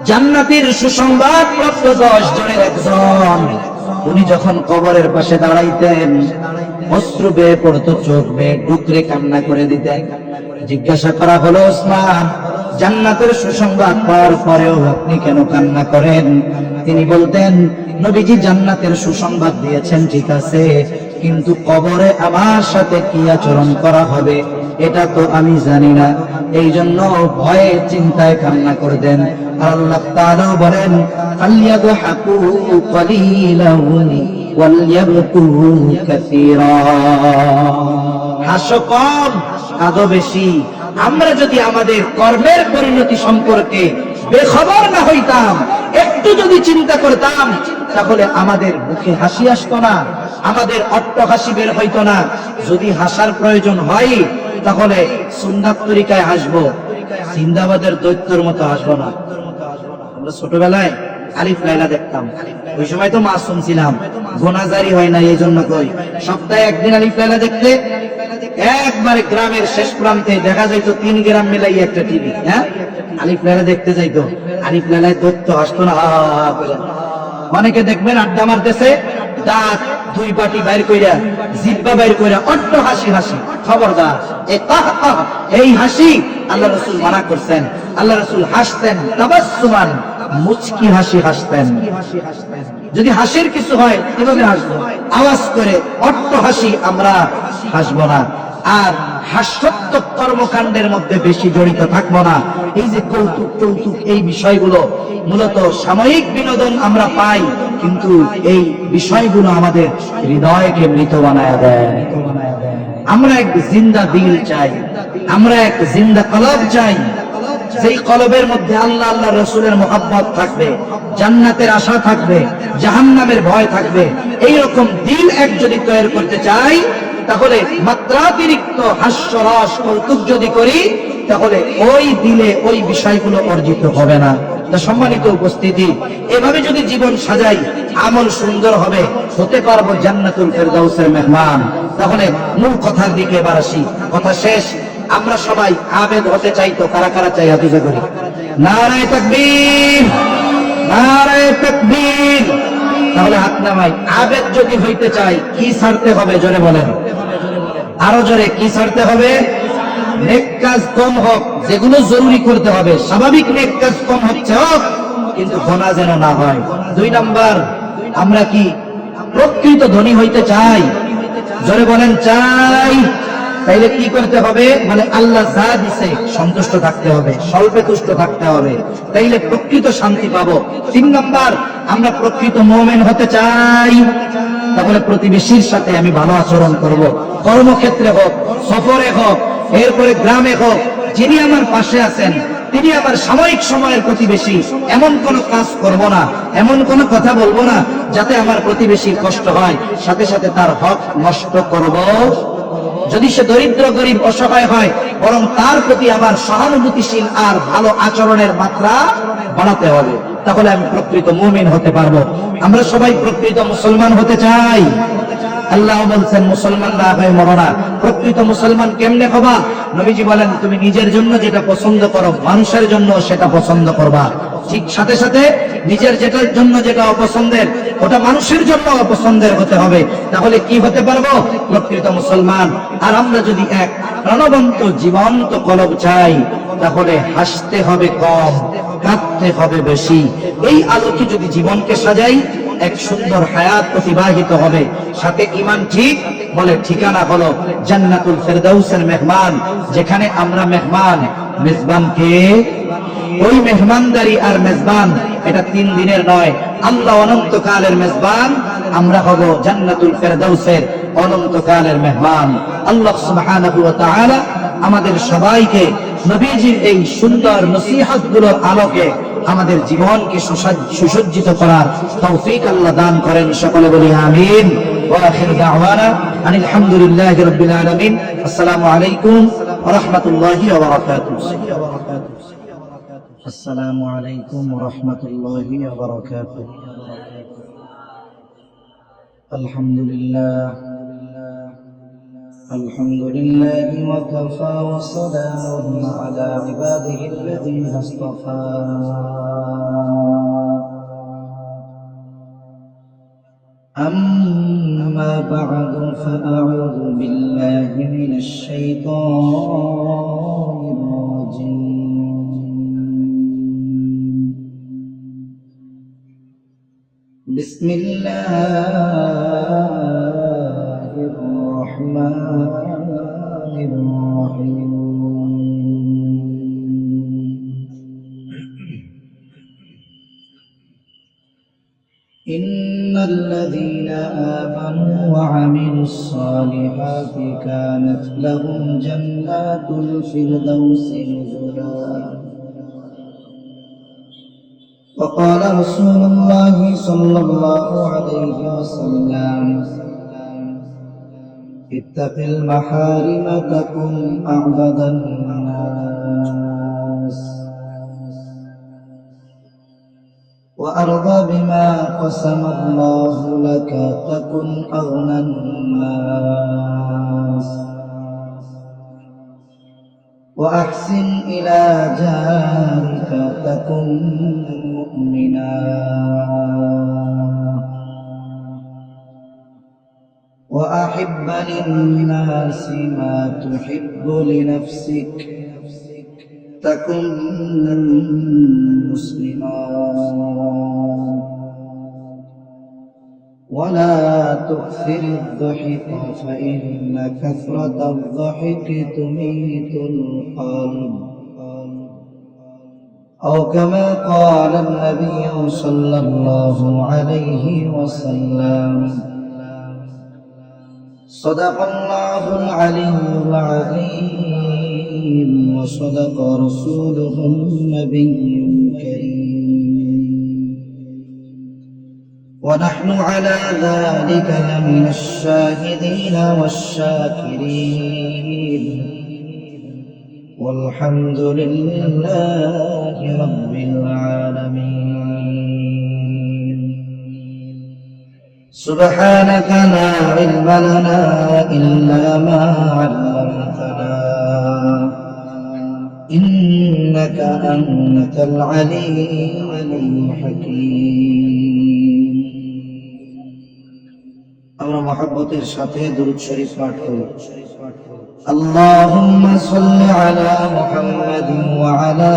জান্নাতের সুসংবাদ প্রাপ্ত 10 জনের একজন। উনি যখন কবরের পাশে দাঁড়াইতেন, অশ্রু বেয়ে পড়তো, চোখ বেয়ে টুকরে কান্না করে দিতেন। জিজ্ঞাসা করা হলো, ওসমান, জান্নাতের সুসংবাদ পাওয়ার পরেও আপনি কেন কান্না করেন? তিনি বলতেন, নবীজি জান্নাতের সুসংবাদ দিয়েছেন ঠিক আছে, কিন্তু কবরে আমার সাথে কি আচরণ করা হবে এটা তো আমি জানি না, এই জন্য ভয়ে চিন্তায় কান্না করতেন। আর আল্লাহ তাআলা বলেন ফালইয়াদহাকু কলিলান ওয়ালইয়াবকু কাসীরা, হাসো কম, কাঁদো বেশি। আমরা যদি আমাদের কর্মের পরিণতি সম্পর্কে বেখবর না হইতাম, একটু যদি চিন্তা করতাম, তাহলে আমাদের মুখে হাসি আসতো না, আমাদের অট্টহাসি বের হইতো না। যদি হাসার প্রয়োজন হয় তাহলে সুন্নাত তরিকায় হাসবো, জিন্দাবাদের দৈত্যের মতো হাসবো না। আমরা ছোটবেলায় আলিফ লায়লা দেখতাম, ওই সময় তো মাসুম ছিলাম, গোনাজারি হয় না, এই জন্য কই সপ্তাহে একদিন আলিফ লায়লা দেখতে একবারে গ্রামের শেষ প্রান্তে দেখা যাইতো 3 গ্রাম মিলাই একটা টিভি, হ্যাঁ, আলিফ লায়লা দেখতে যাইতো। আলিফ লায়লায় দৈত্য হাসতো না, অনেকে দেখবেন আড্ডা মারতেছে, দাঁত 2 পাটি বাইর কইরা, জিহ্বা বাইর কইরা অট্ট হাসি হাসি। খবরদার, এই হাসি আল্লাহ রাসূল মানা করছেন। আল্লাহ রাসূল হাসতেন তাবাসসুমান, মুচকি হাসি হাসতেন। যদি হাসির কিছু হয় এভাবে হাসবো, আওয়াজ করে অট্ট হাসি আমরা হাসবো না। আর হাস্যাত্মক কর্মকাণ্ডের মধ্যে বেশি জড়িত থাকবো না। এই যে কৌতুক কৌতুক এই বিষয়গুলো মূলত সাময়িক বিনোদন আমরা পাই, কিন্তু এই বিষয়গুলো আমাদের হৃদয়কে মৃত বানায় দেয়। আমরা এক জিন্দা দিল চাই, আমরা এক জিন্দা কলব চাই, সেই কলবের মধ্যে আল্লাহ আল্লাহ রাসূলের মুহাব্বত থাকবে, জান্নাতের আশা থাকবে, জাহান্নামের ভয় থাকবে। এইরকম দিল এক যদি তৈরি করতে চাই, তাহলে মাত্রাতিরিক্ত হাস্যরস কৌতুক যদি করি, তাহলে ওই দিলে ওই বিষয়গুলো অর্জিত হবে না। তা সম্মানিত উপস্থিতি, এভাবে যদি জীবন সাজাই, আমল সুন্দর হবে, হতে পারবো জান্নাতুল ফেরদাউসের মেহমান। তাহলে মূল কথার দিকে এবার আসি, কথা শেষ। আমরা সবাই আবেদ হতে চাই, তো কারা কারা চাই হাত উঁচু করি। নারায়ে তাকবীর, নারায়ে তাকবীর। তাহলে হাত নামাই। আবেদ যদি হইতে চাই কি ছাড়তে হবে জোরে বলেন, আরো জোরে, কি ছাড়তে হবে? নেক কাজ কম হোক, যেগুলো জরুরি করতে হবে, স্বাভাবিক নেক কাজ কম হচ্ছে হোক, কিন্তু গুনাহ যেন না হয়। 2 নাম্বার, আমরা কি প্রকৃত ধনী হইতে চাই? জোরে বলেন চাই। তাইলে কি করতে হবে? বলে আল্লাহ যা দিছে সন্তুষ্ট থাকতে হবে, স্বল্পে তুষ্ট থাকতে হবে, তাইলে প্রকৃত শান্তি পাবো। 3 নাম্বার, আমরা প্রকৃত মুমিন হতে চাই, তাহলে প্রতিবেশীর সাথে আমি ভালো আচরণ করব, কর্মক্ষেত্রে হোক, সফরে হোক, এরপরে গ্রামে হোক, যিনি আমার পাশে আছেন তিনি আমার সাময়িক সময়ের প্রতিবেশী, এমন কোন কাজ করব না, এমন কোন কথা বলবো না যাতে আমার প্রতিবেশীর কষ্ট হয়, সাথে সাথে তার হক নষ্ট করব। যদি সে দরিদ্র গরিব অসহায় হয়, বরং তার প্রতি আমার সহানুভূতিশীল আর ভালো আচরণের মাত্রা বাড়াতে হবে, তাহলে আমি প্রকৃত মুমিন হতে পারবো। আমরা সবাই প্রকৃত মুসলমান হতে চাই। আল্লাহ বলছেন মুসলমান না হয়ে মরো না। প্রকৃত মুসলমান কেমনে হবা? নবীজি বলেন তুমি নিজের জন্য যেটা পছন্দ করো মানুষের জন্য সেটা পছন্দ করবা, ঠিক সাথে সাথে নিজের যেটার জন্য যেটা অপছন্দের ওটা মানুষের জন্য অপছন্দের হতে হবে, তাহলে কি হতে পারবো? প্রকৃত মুসলমান। আর আমরা যদি এক প্রাণবন্ত জীবন্ত কলব চাই, তাহলে হাসতে হবে কম, কাঁদতে হবে বেশি। এই আলোকে যদি জীবনকে সাজাই, এক সুন্দর হায়াত অতিবাহিত হবে, সাথে ঈমান ঠিক। বলে ঠিকানা হলো জান্নাতুল ফেরদাউসের মেহমান, যেখানে আমরা মেহমান, মেজবানকে ওই মেহমানদারি আর মেজবান এটা 3 দিনের নয়, আল্লাহ অনন্তকালের মেজবান, আমরা হব জান্নাতুল ফেরদাউসের অনন্তকালের মেহমান। আল্লাহ সুবহানাহু ওয়া তাআলা আমাদের সবাইকে নবীজির এই সুন্দর নসিহতগুলোর আলোকে আমাদের জীবনকে সুসজ্জিত করার তৌফিক আল্লাহ দান করেন। সকলে বলি আমিন। ওয়া আখিরু দাওয়ানা আনিল হামদুলিল্লাহি রাব্বিল আলামিন। আসসালামু আলাইকুম ওয়া রাহমাতুল্লাহি ওয়া বারাকাতুহু। আসসালামু আলাইকুম ওয়া রাহমাতুল্লাহি ওয়া বারাকাতুহু। আলহামদুলিল্লাহ الحمد لله وكفى وسلام على عباده الذين اصطفى أما بعد فأعوذ بالله من الشيطان الرجيم بسم الله الرحمن الرحيم إن الذين آمنوا وعملوا الصالحات كانت لهم جنات الفردوس نزلا وقال رسول الله صلى الله عليه وسلم اتق المحارم تكن أعبد الناس وأرضى بما قسم الله لك تكن أغنى الناس وأحسن إلى جارك تكن مؤمنا وأحب للناس ما تحب لنفسك تكن مسلما ولا تكثر الضحك فإن كثرة الضحك تميت القلب أو كما قال النبي صلى الله عليه وسلم صدق الله العلي العظيم وصدق رسوله النبي الكريم ونحن على ذلك لمن الشاهدين والشاكرين والحمد لله رب العالمين سبحانك لا علم لنا إلا ما علمتنا إنك أنت العليم الحكيم আমরা মহব্বতের সাথে দুরূদ শরীফ পাঠ করি। اللهم صل على محمد وعلى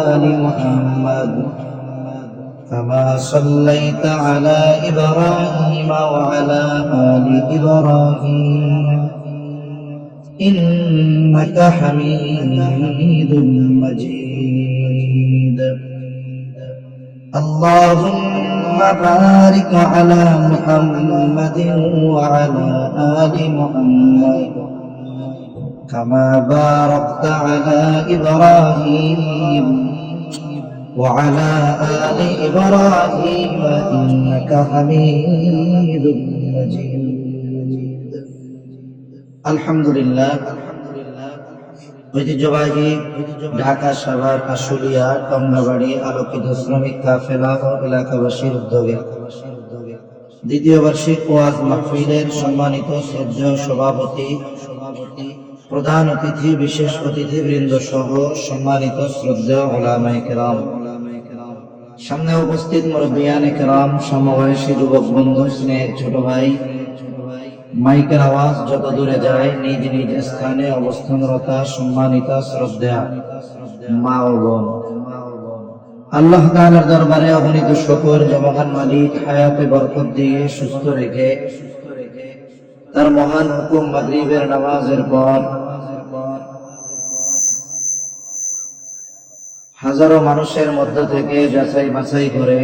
آل محمد كما صليت على إبراهيم وعلى آل إبراهيم إنك حميد مجيد اللهم بارك على محمد وعلى آل محمد كما باركت على إبراهيم وعلى آل إبراهيم إنك حميد مجيد الحمد لله ঐতিহ্যবাহী ঢাকা সাভার আশুলিয়া টঙ্গাবাড়ি আলোকিত শ্রমিক কাফেলা ও এলাকাবাসীর উদ্যোগে দ্বিতীয় বার্ষিক ওয়াজ মাহফিলের সম্মানিত শ্রদ্ধেয় সভাপতি, প্রধান অতিথি, বিশেষ অতিথিবৃন্দ সহ সম্মানিত শ্রদ্ধেয় উলামায়ে কেরাম, সামনে উপস্থিত মুরব্বিয়ানে কেরাম, সমবয়সী যুবক বন্ধু, স্নেহের ছোট ভাই, মাইকের আওয়াজ যত দূরে যায় নিজ নিজ স্থানে অবস্থানরতা সম্মানিত শ্রদ্ধা মা ও বোন, আল্লাহ তাআলার দরবারে অগণিত শুকর যে মহান মালিক হায়াতে বরকত দিয়ে সুস্থ রেখে তার মহান হুকুম মাগরিবের নামাজের পর হাজারো মানুষের মধ্য থেকে যাচাই বাছাই করে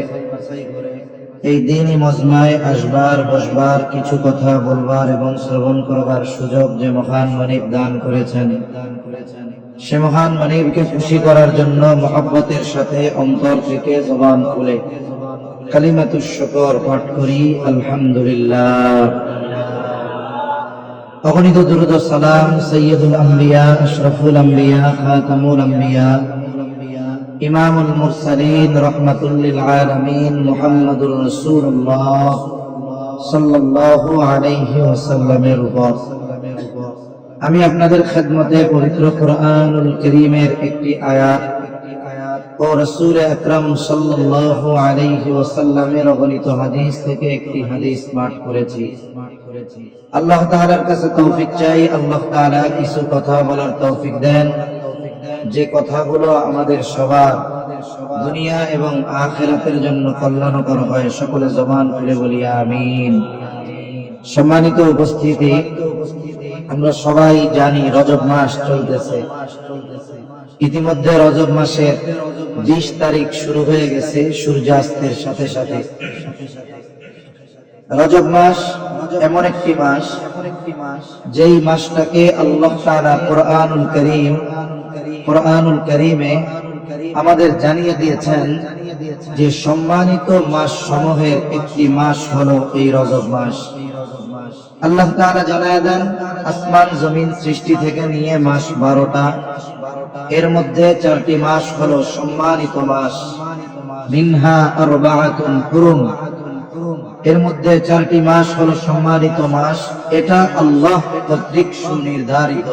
এই দিনই মজমায় আসবার, বসবার, কিছু কথা বলবার এবং শ্রবণ করবার সুযোগ যে মহান মালিক দান করেছেন, সে মহান মালিককে খুশি করার জন্য মহব্বতের সাথে অন্তর থেকে জবান খুলে কালিমাতুশ শুকর পাঠ করি আলহামদুলিল্লাহ। অগণিত দুরূদ ও সালাম সাইয়্যিদুল আম্বিয়া, আশরাফুল আম্বিয়া, খাতামুল আম্বিয়া, ইমামুল মুরসালিন, রাহমাতুল লিল আলামিন মুহাম্মাদুর রাসূলুল্লাহ সাল্লাল্লাহু আলাইহি ওয়াসাল্লামের উপর আমি আপনাদের খেদমতে পবিত্র কুরআনুল কারীমের একটি আয়াত ও রাসূল আকরাম সাল্লাল্লাহু আলাইহি ওয়াসাল্লামের অগণিত হাদিস থেকে একটি হাদিস পাঠ করেছি। আল্লাহ তাআলার কাছে তৌফিক চাই, আল্লাহ তাআলা কিছু কথা বলার তৌফিক দেন যে কথাগুলো আমাদের সবার দুনিয়া এবং আখিরাতের জন্য কল্যাণকর হয়। সকলে জবান খুলে বলি আমিন। সম্মানিত উপস্থিতি, আমরা সবাই জানি রজব মাস চলতেছে। ইতিমধ্যে রজব মাসের 20 তারিখ শুরু হয়ে গেছে সূর্যাস্তের সাথে সাথে। রজব মাস এমন একটি মাস যেই মাসটাকে আল্লাহ তাআলা কুরআনুল কারীমে আমাদের জানিয়ে দিয়েছেন যে সম্মানিত মাস সমূহের একটি মাস হলো এই রজব মাস। আল্লাহ তাআলা জানায় দেন আসমান জমিন সৃষ্টি থেকে নিয়ে মাস 12টা, এর মধ্যে 4টি মাস হলো সম্মানিত মাস। মিনহা আরবাআতুন হুরুম, এর মধ্যে 4টি মাস হলো সম্মানিত মাস। এটা আল্লাহ কর্তৃক সুনির্ধারিত।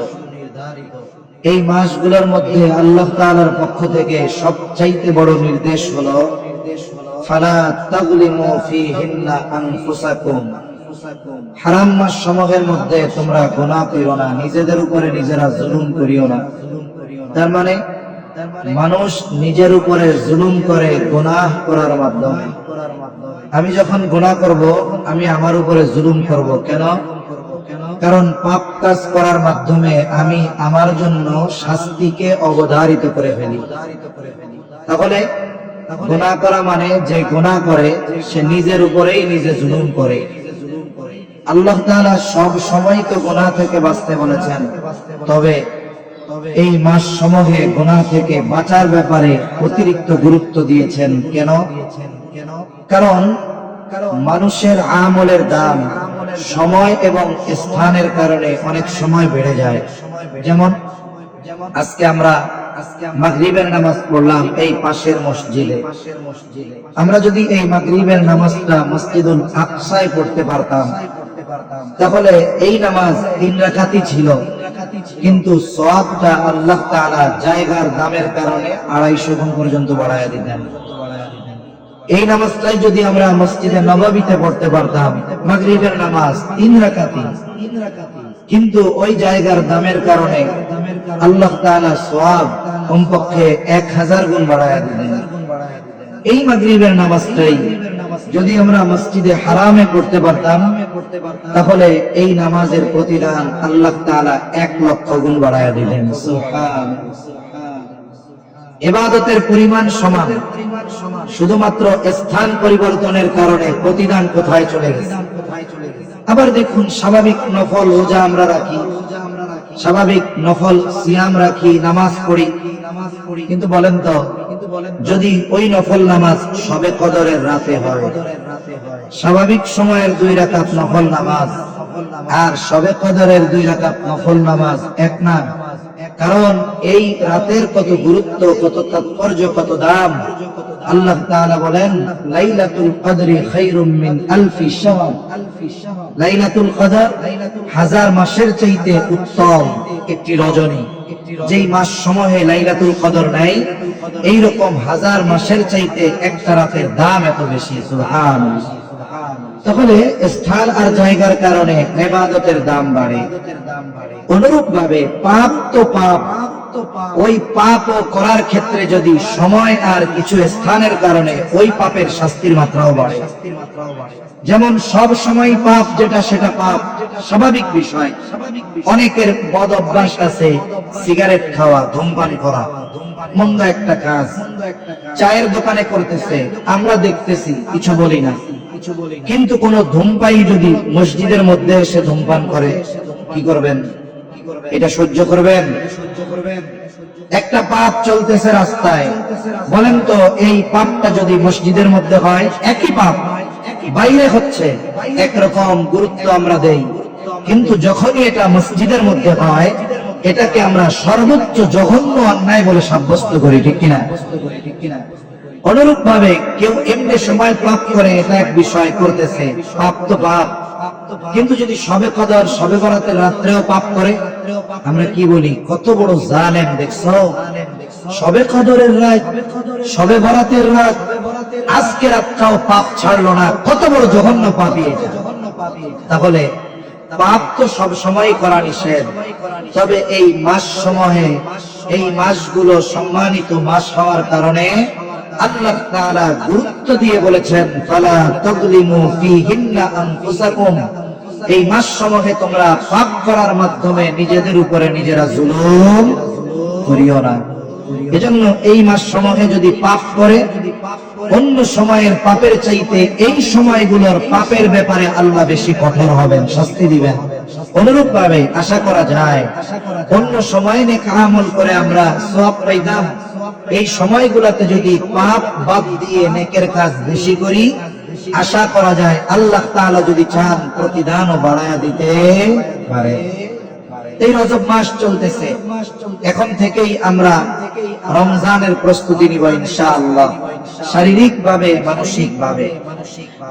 এই মাসগুলোর মধ্যে আল্লাহ তাআলার পক্ষ থেকে সবচাইতে বড় নির্দেশ হলো ফালা তাযলিমু ফীহিন্না আনফুসাকুম, হারাম মাস সমূহের মধ্যে তোমরা গুনাহ করিও না, নিজেদের উপরে নিজেরা জুলুম করিও না। তার মানে মানুষ নিজের উপরে জুলুম করে গুনাহ করার মাধ্যমে। আমি যখন গুনাহ করব, আমি আমার উপরে জুলুম করব। কেন? কারণ পাপ কাজ করার মাধ্যমে আমি আমার জন্য শাস্তিকে অবধারিত করে ফেলি। তাহলে গুনাহ করা মানে যে গুনাহ করে সে নিজের উপরেই নিজে জুলুম করে। আল্লাহ তাআলা সব সময় তো গুনাহ থেকে বাঁচতে বলেছেন, তবে এই মাস সমূহে গুনাহ থেকে বাঁচার ব্যাপারে অতিরিক্ত গুরুত্ব দিয়েছেন। কেন? কারণ মানুষের আমলের দাম সময় এবং স্থানের কারণে অনেক সময় বেড়ে যায়। যেমন আজকে আমরা মাগরিবের নামাজ পড়লাম এই পাশের মসজিদে। আমরা যদি এই মাগরিবের নামাজটা মসজিদুল আকসায় পড়তে পারতাম, তাহলে এই নামাজ 3 রাকাতই ছিল, কিন্তু সওয়াবটা আল্লাহ তাআলা জায়গার দামের কারণে 250 গুণ পর্যন্ত বাড়ায়া দিতেন। এই নামাজটাই যদি আমরা মসজিদে নববীতে পড়তে পারতাম, মাগরিবের নামাজ 3 রাকাতই, কিন্তু ওই জায়গার দামের কারণে আল্লাহ তাআলা সওয়াব কমপক্ষে 1000 গুণ বাড়ায়া দিতেন। এই মাগরিবের নামাজটাই যদি আমরা মসজিদে হারামে পড়তে পারতাম তাহলে এই নামাজের প্রতিদান আল্লাহ তাআলা 1,00,000 গুণ বাড়ায়া দিলেন। সুবহানাল্লাহ। ইবাদতের পরিমাণ সমান, শুধুমাত্র স্থান পরিবর্তনের কারণে প্রতিদান কোথায় চলে গেছে। আবার দেখুন, স্বাভাবিক নফল রোজা আমরা রাখি, স্বাভাবিক নফল সিয়াম রাখি, নামাজ পড়ি, কিন্তু বলেন তো, যদি ওই নফল নামাজ শবে কদরের রাতে হয়, স্বাভাবিক সময়ের 2 রাকাত নফল নামাজ আর শবে কদরের 2 রাকাত নফল নামাজ এক না? কারণ এই রাতের কত গুরুত্ব, কত তাৎপর্য, কত দাম। আল্লাহ তাআলা বলেন, লাইলাতুল কদরি খায়রুম মিন আলফি শাহর। লাইলাতুল কদর 1000 মাসের চাইতে উত্তম একটি রজনী। যেই মাস সমূহে লাইলাতুল কদর নাই, এই রকম 1000 মাসের চাইতে একটা রাতের দাম এত বেশি। সুবহানাল্লাহ। তাহলে স্থান আর জায়গার কারণে ইবাদতের দাম বাড়ে। অনুরূপ ভাবে পাপ তো পাপ, ওই পাপ করার ক্ষেত্রে যদি সময় আর কিছু স্থানের কারণে ওই পাপের শাস্তির মাত্রাও বাড়ে। যেমন সব সময় পাপ যেটা সেটা পাপ, স্বাভাবিক বিষয়। অনেকের বদ অভ্যাস আছে, সিগারেট খাওয়া, ধূমপান করা, মন্দ একটা কাজ। চায়ের দোকানে করতেছে, আমরা দেখতেছি, কিছু বলি না। কিন্তু কোন ধূমপায়ী যদি মসজিদের মধ্যে এসে ধূমপান করে, কি করবেন? এটা সহ্য করবেন? একটা পাপ চলতেছে রাস্তায়, বলেন তো এই পাপটা যদি মসজিদের মধ্যে হয়, একই পাপ বাইরে হচ্ছে, একরকম গুরুত্ব আমরা দেই, কিন্তু যখনই এটা মসজিদের মধ্যে হয়, এটাকে আমরা সর্বোচ্চ জঘন্য অন্যায় বলে সাব্যস্ত করি, ঠিক কিনা? অনুরূপ ভাবে কেউ এমনি সময় পাপ করে, এটা এক বিষয়, করতেছে, পাপ তো পাপ। কিন্তু যদি শবে কদর, শবে বরাতের রাত্রেও পাপ করে, আমরা কি বলি? কত বড় জালেম, দেখছো? শবে কদরের রাত, শবে বরাতের রাত, আজকে রাতটাও পাপ ছাড়লো না, কত বড় জঘন্য পাপী এটা। তাহলে পাপ তো সব সময় করা নিষেধ, তবে এই মাস সমূহে, এই মাসগুলো সম্মানিত মাস হওয়ার কারণে আল্লাহ তাআলা গুরুত্ব দিয়ে বলেছেন, ফালা তাযলিমু ফীহিন্না আনফুসাকুম। এই মাস সমূহে তোমরা পাপ করার মাধ্যমে নিজেদের উপরে নিজেরা জুলুম করিও না। এজন্য এই মাস সমূহে যদি পাপ করে, অন্য সময়ের পাপের চাইতে এই সময়গুলোর পাপের ব্যাপারে আল্লাহ বেশি কঠোর হবেন, শাস্তি দিবেন। অনুরূপ ভাবে আশা করা যায়, অন্য সময় নেক আমল করে আমরা সওয়াব পাইতাম, এই সময়গুলোতে যদি পাপ বাদ দিয়ে নেকের কাজ বেশি করি, আশা করা যায় আল্লাহ তাআলা যদি চান প্রতিদানও বাড়ায়া দিতে পারে। এই রজব মাস চলতেছে, এখন থেকেই আমরা রমজানের প্রস্তুতি নিব ইনশাআল্লাহ, শারীরিক ভাবে, মানসিক ভাবে।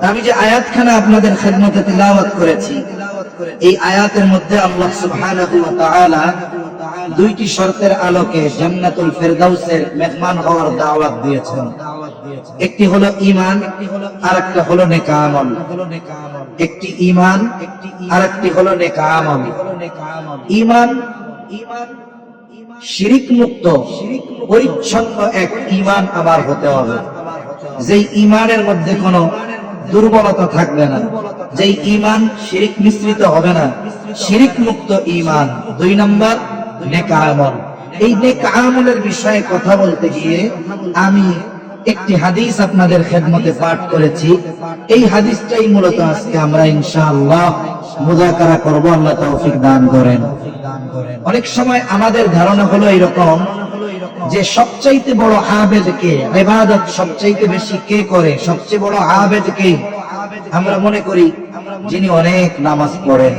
আমি যে আয়াতখানা আপনাদের খেদমতে তিলাওয়াত করেছি, এই আয়াতের মধ্যে আল্লাহ সুবহানাহু ওয়া তাআলা 2টি শর্তের আলোকে জান্নাতুল ফেরদাউসের মেহমান হওয়ার দাওয়াত দিয়েছেন। একটি হলো ঈমান, আর একটা হলো নেক আমল। একটি ঈমান, আর একটি হলো নেক আমল। ঈমান শিরিক মুক্ত, পরিচ্ছন্ন এক ঈমান আমার হতে হবে, যেই ঈমানের মধ্যে কোনো দুর্বলতা থাকবে না, যেই ঈমান শিরিক মিশ্রিত হবে না, শিরিক মুক্ত ঈমান। 2 নম্বর নেক আমল। এই নেক আমলের বিষয়ে কথা বলতে গিয়ে আমি একটি হাদিস আপনাদের খেদমতে পাঠ করেছি। এই হাদিসটাই মূলত আজকে আমরা ইনশাআল্লাহ মুযাকারা করব, আল্লাহ তৌফিক দান করেন। অনেক সময় আমাদের ধারণা হলো এরকম যে সবচাইতে বড় আবেদ কে, ইবাদত সবচাইতে বেশি কে করে, সবচেয়ে বড় আবেদ কে? আমরা মনে করি যিনি অনেক নামাজ পড়েন,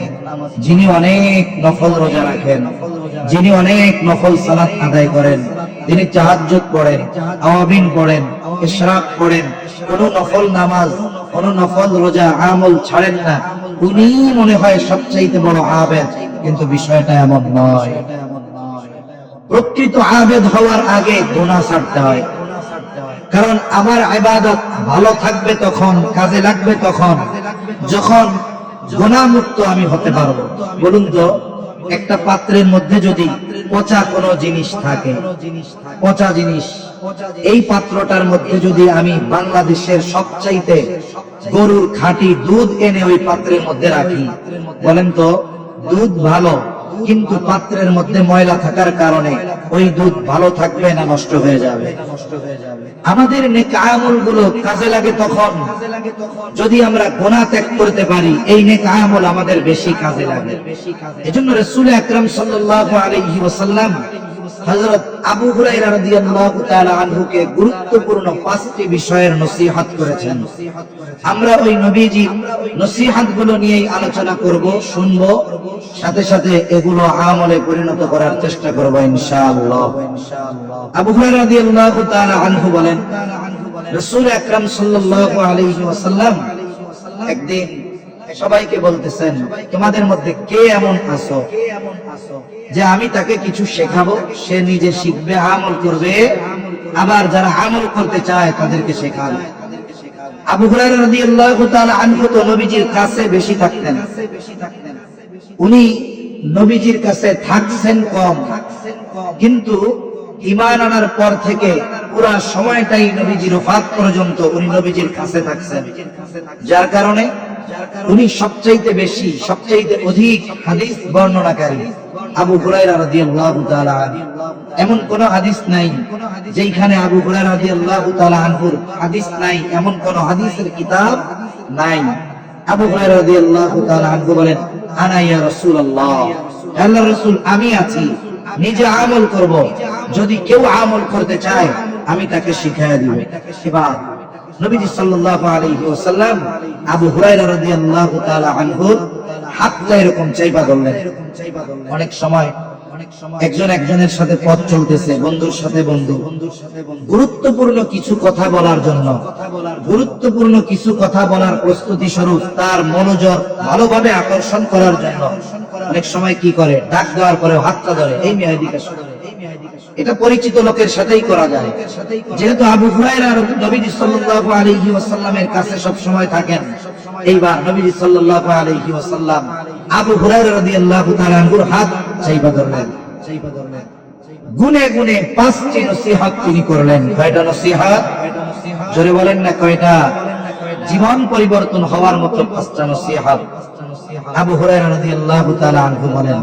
যিনি অনেক নফল রোজা রাখেন, যিনি অনেক নফল সালাত আদায় করেন, তিনি তাহাজ্জুদ পড়েন, আওয়াবিন পড়েন, ইশরাক পড়েন, কোন নফল নামাজ, কোন নফল রোজা আমল ছাড়েন না, উনি মনে হয় সবচাইতে বড় আবেদ। কিন্তু বিষয়টা এমন নয়। প্রকৃত আবেদ হওয়ার আগে গুনাহ ছাড়তে হয়। কারণ আমার ইবাদত ভালো থাকবে তখন, কাজে লাগবে তখন, যখন গুনাহ মুক্ত আমি হতে পারবো। বলুন তো, একটা পাত্রের মধ্যে যদি পচা কোনো জিনিস থাকে, পচা জিনিস, এই পাত্রটার মধ্যে যদি আমি বাংলাদেশের সবচাইতে গরুর খাঁটি দুধ এনে ওই পাত্রের মধ্যে রাখি, বলেন তো দুধ ভালো, কিন্তু পাত্রের মধ্যে ময়লা থাকার কারণে ওই দুধ ভালো থাকবে না নষ্ট হয়ে যাবে? আমাদের নেক আমল গুলো কাজে লাগে তখন যদি আমরা গুনাহ ত্যাগ করতে পারি, এই নেক আমল আমাদের বেশি কাজে লাগে। এজন্য রাসূল আকরাম সাল্লাল্লাহু আলাইহি ওয়াসাল্লাম হযরত আবু হুরায়রা রাদিয়াল্লাহু তাআলা আনহুকে গুরুত্বপূর্ণ 5টি বিষয়ের নসিহত করেছেন। আমরা ওই নবীজি নসিহত গুলো নিয়েই আলোচনা করব, শুনবো, সাথে সাথে এগুলো আমলে পরিণত করার চেষ্টা করব ইনশাআল্লাহ। আবু হুরায়রা রাদিয়াল্লাহু তাআলা আনহু বলেন, রাসূল আকরাম সাল্লাল্লাহু আলাইহি ওয়াসাল্লাম একদিন সবাইকে বলতেছেন, তোমাদের মধ্যে কে এমন আছো যে আমি তাকে কিছু শেখাবো, সে নিজে শিখবে, আমল করবে, আবার যারা আমল করতে চায় তাদেরকে শেখাবে। আবু হুরায়রা রাদিয়াল্লাহু তাআলা আনহু তো নবীজির কাছে বেশি থাকতেন, উনি নবীজির কাছে থাকছেন কম, কিন্তু ঈমান আনার পর থেকে পুরা সময়টাই নবীজির ওফাত পর্যন্ত উনি নবীজির কাছে থাকছেন, যার কারণে উনি সবচাইতে বেশি, সবচাইতে অধিক হাদিস বর্ণনাকারী। আবু হুরায়রা রাদিয়াল্লাহু তাআলা আনহু, এমন কোন হাদিস নাই যেখানে আবু হুরায়রা রাদিয়াল্লাহু তাআলা আনহুর হাদিস নাই, এমন কোন হাদিসের কিতাব নাই। আবু হুরায়রা রাদিয়াল্লাহু তাআলা আনহু বলেন, আনা ইয়া রাসূলুল্লাহ, আল্লাহর রাসূল আমি আছি, নিজে আমল করব, যদি কেউ আমল করতে চায় আমি তাকে শিখিয়ে দিব। এবার নবীজি সাল্লাল্লাহু আলাইহি ওয়াসাল্লাম আবু হুরায়রা রাদিয়াল্লাহু তাআলা আনহুর হাতটা এরকম চাইবা ধরলেন। অনেক সময় একজন একজনের সাথে পথ চলতেছে, বন্ধুর সাথে বন্ধু, গুরুত্বপূর্ণ কিছু কথা বলার জন্য, গুরুত্বপূর্ণ কিছু কথা বলার প্রস্তুতি স্বরূপ তার মনোযোগ ভালোভাবে আকর্ষণ করার জন্য অনেক সময় কি করে, ডাক দেওয়ার পরে হাতটা ধরে, এই মেয়ে এদিকে আসো। এটা পরিচিত লোকের সাথেই করা যায়। যেহেতু আবু হুরায়রা নবীজি সাল্লাল্লাহু আলাইহি ওয়াসাল্লামের কাছে সব সময় থাকেন, এইবার নবীজি সাল্লাল্লাহু আলাইহি ওয়াসাল্লাম আবু হুরায়রা রাদিয়াল্লাহু তাআলা আনহুর হাত চাইবা ধরলেন। গুনে গুনে 5টি নসিহত তিনি করলেন। কয়টা নসিহত? জোরে বলেন না কয়টা? জীবন পরিবর্তন হওয়ার মতো 5টা নসিহত। আবু হুরায়রা রাদিয়াল্লাহু তাআলা আনহু বলেন,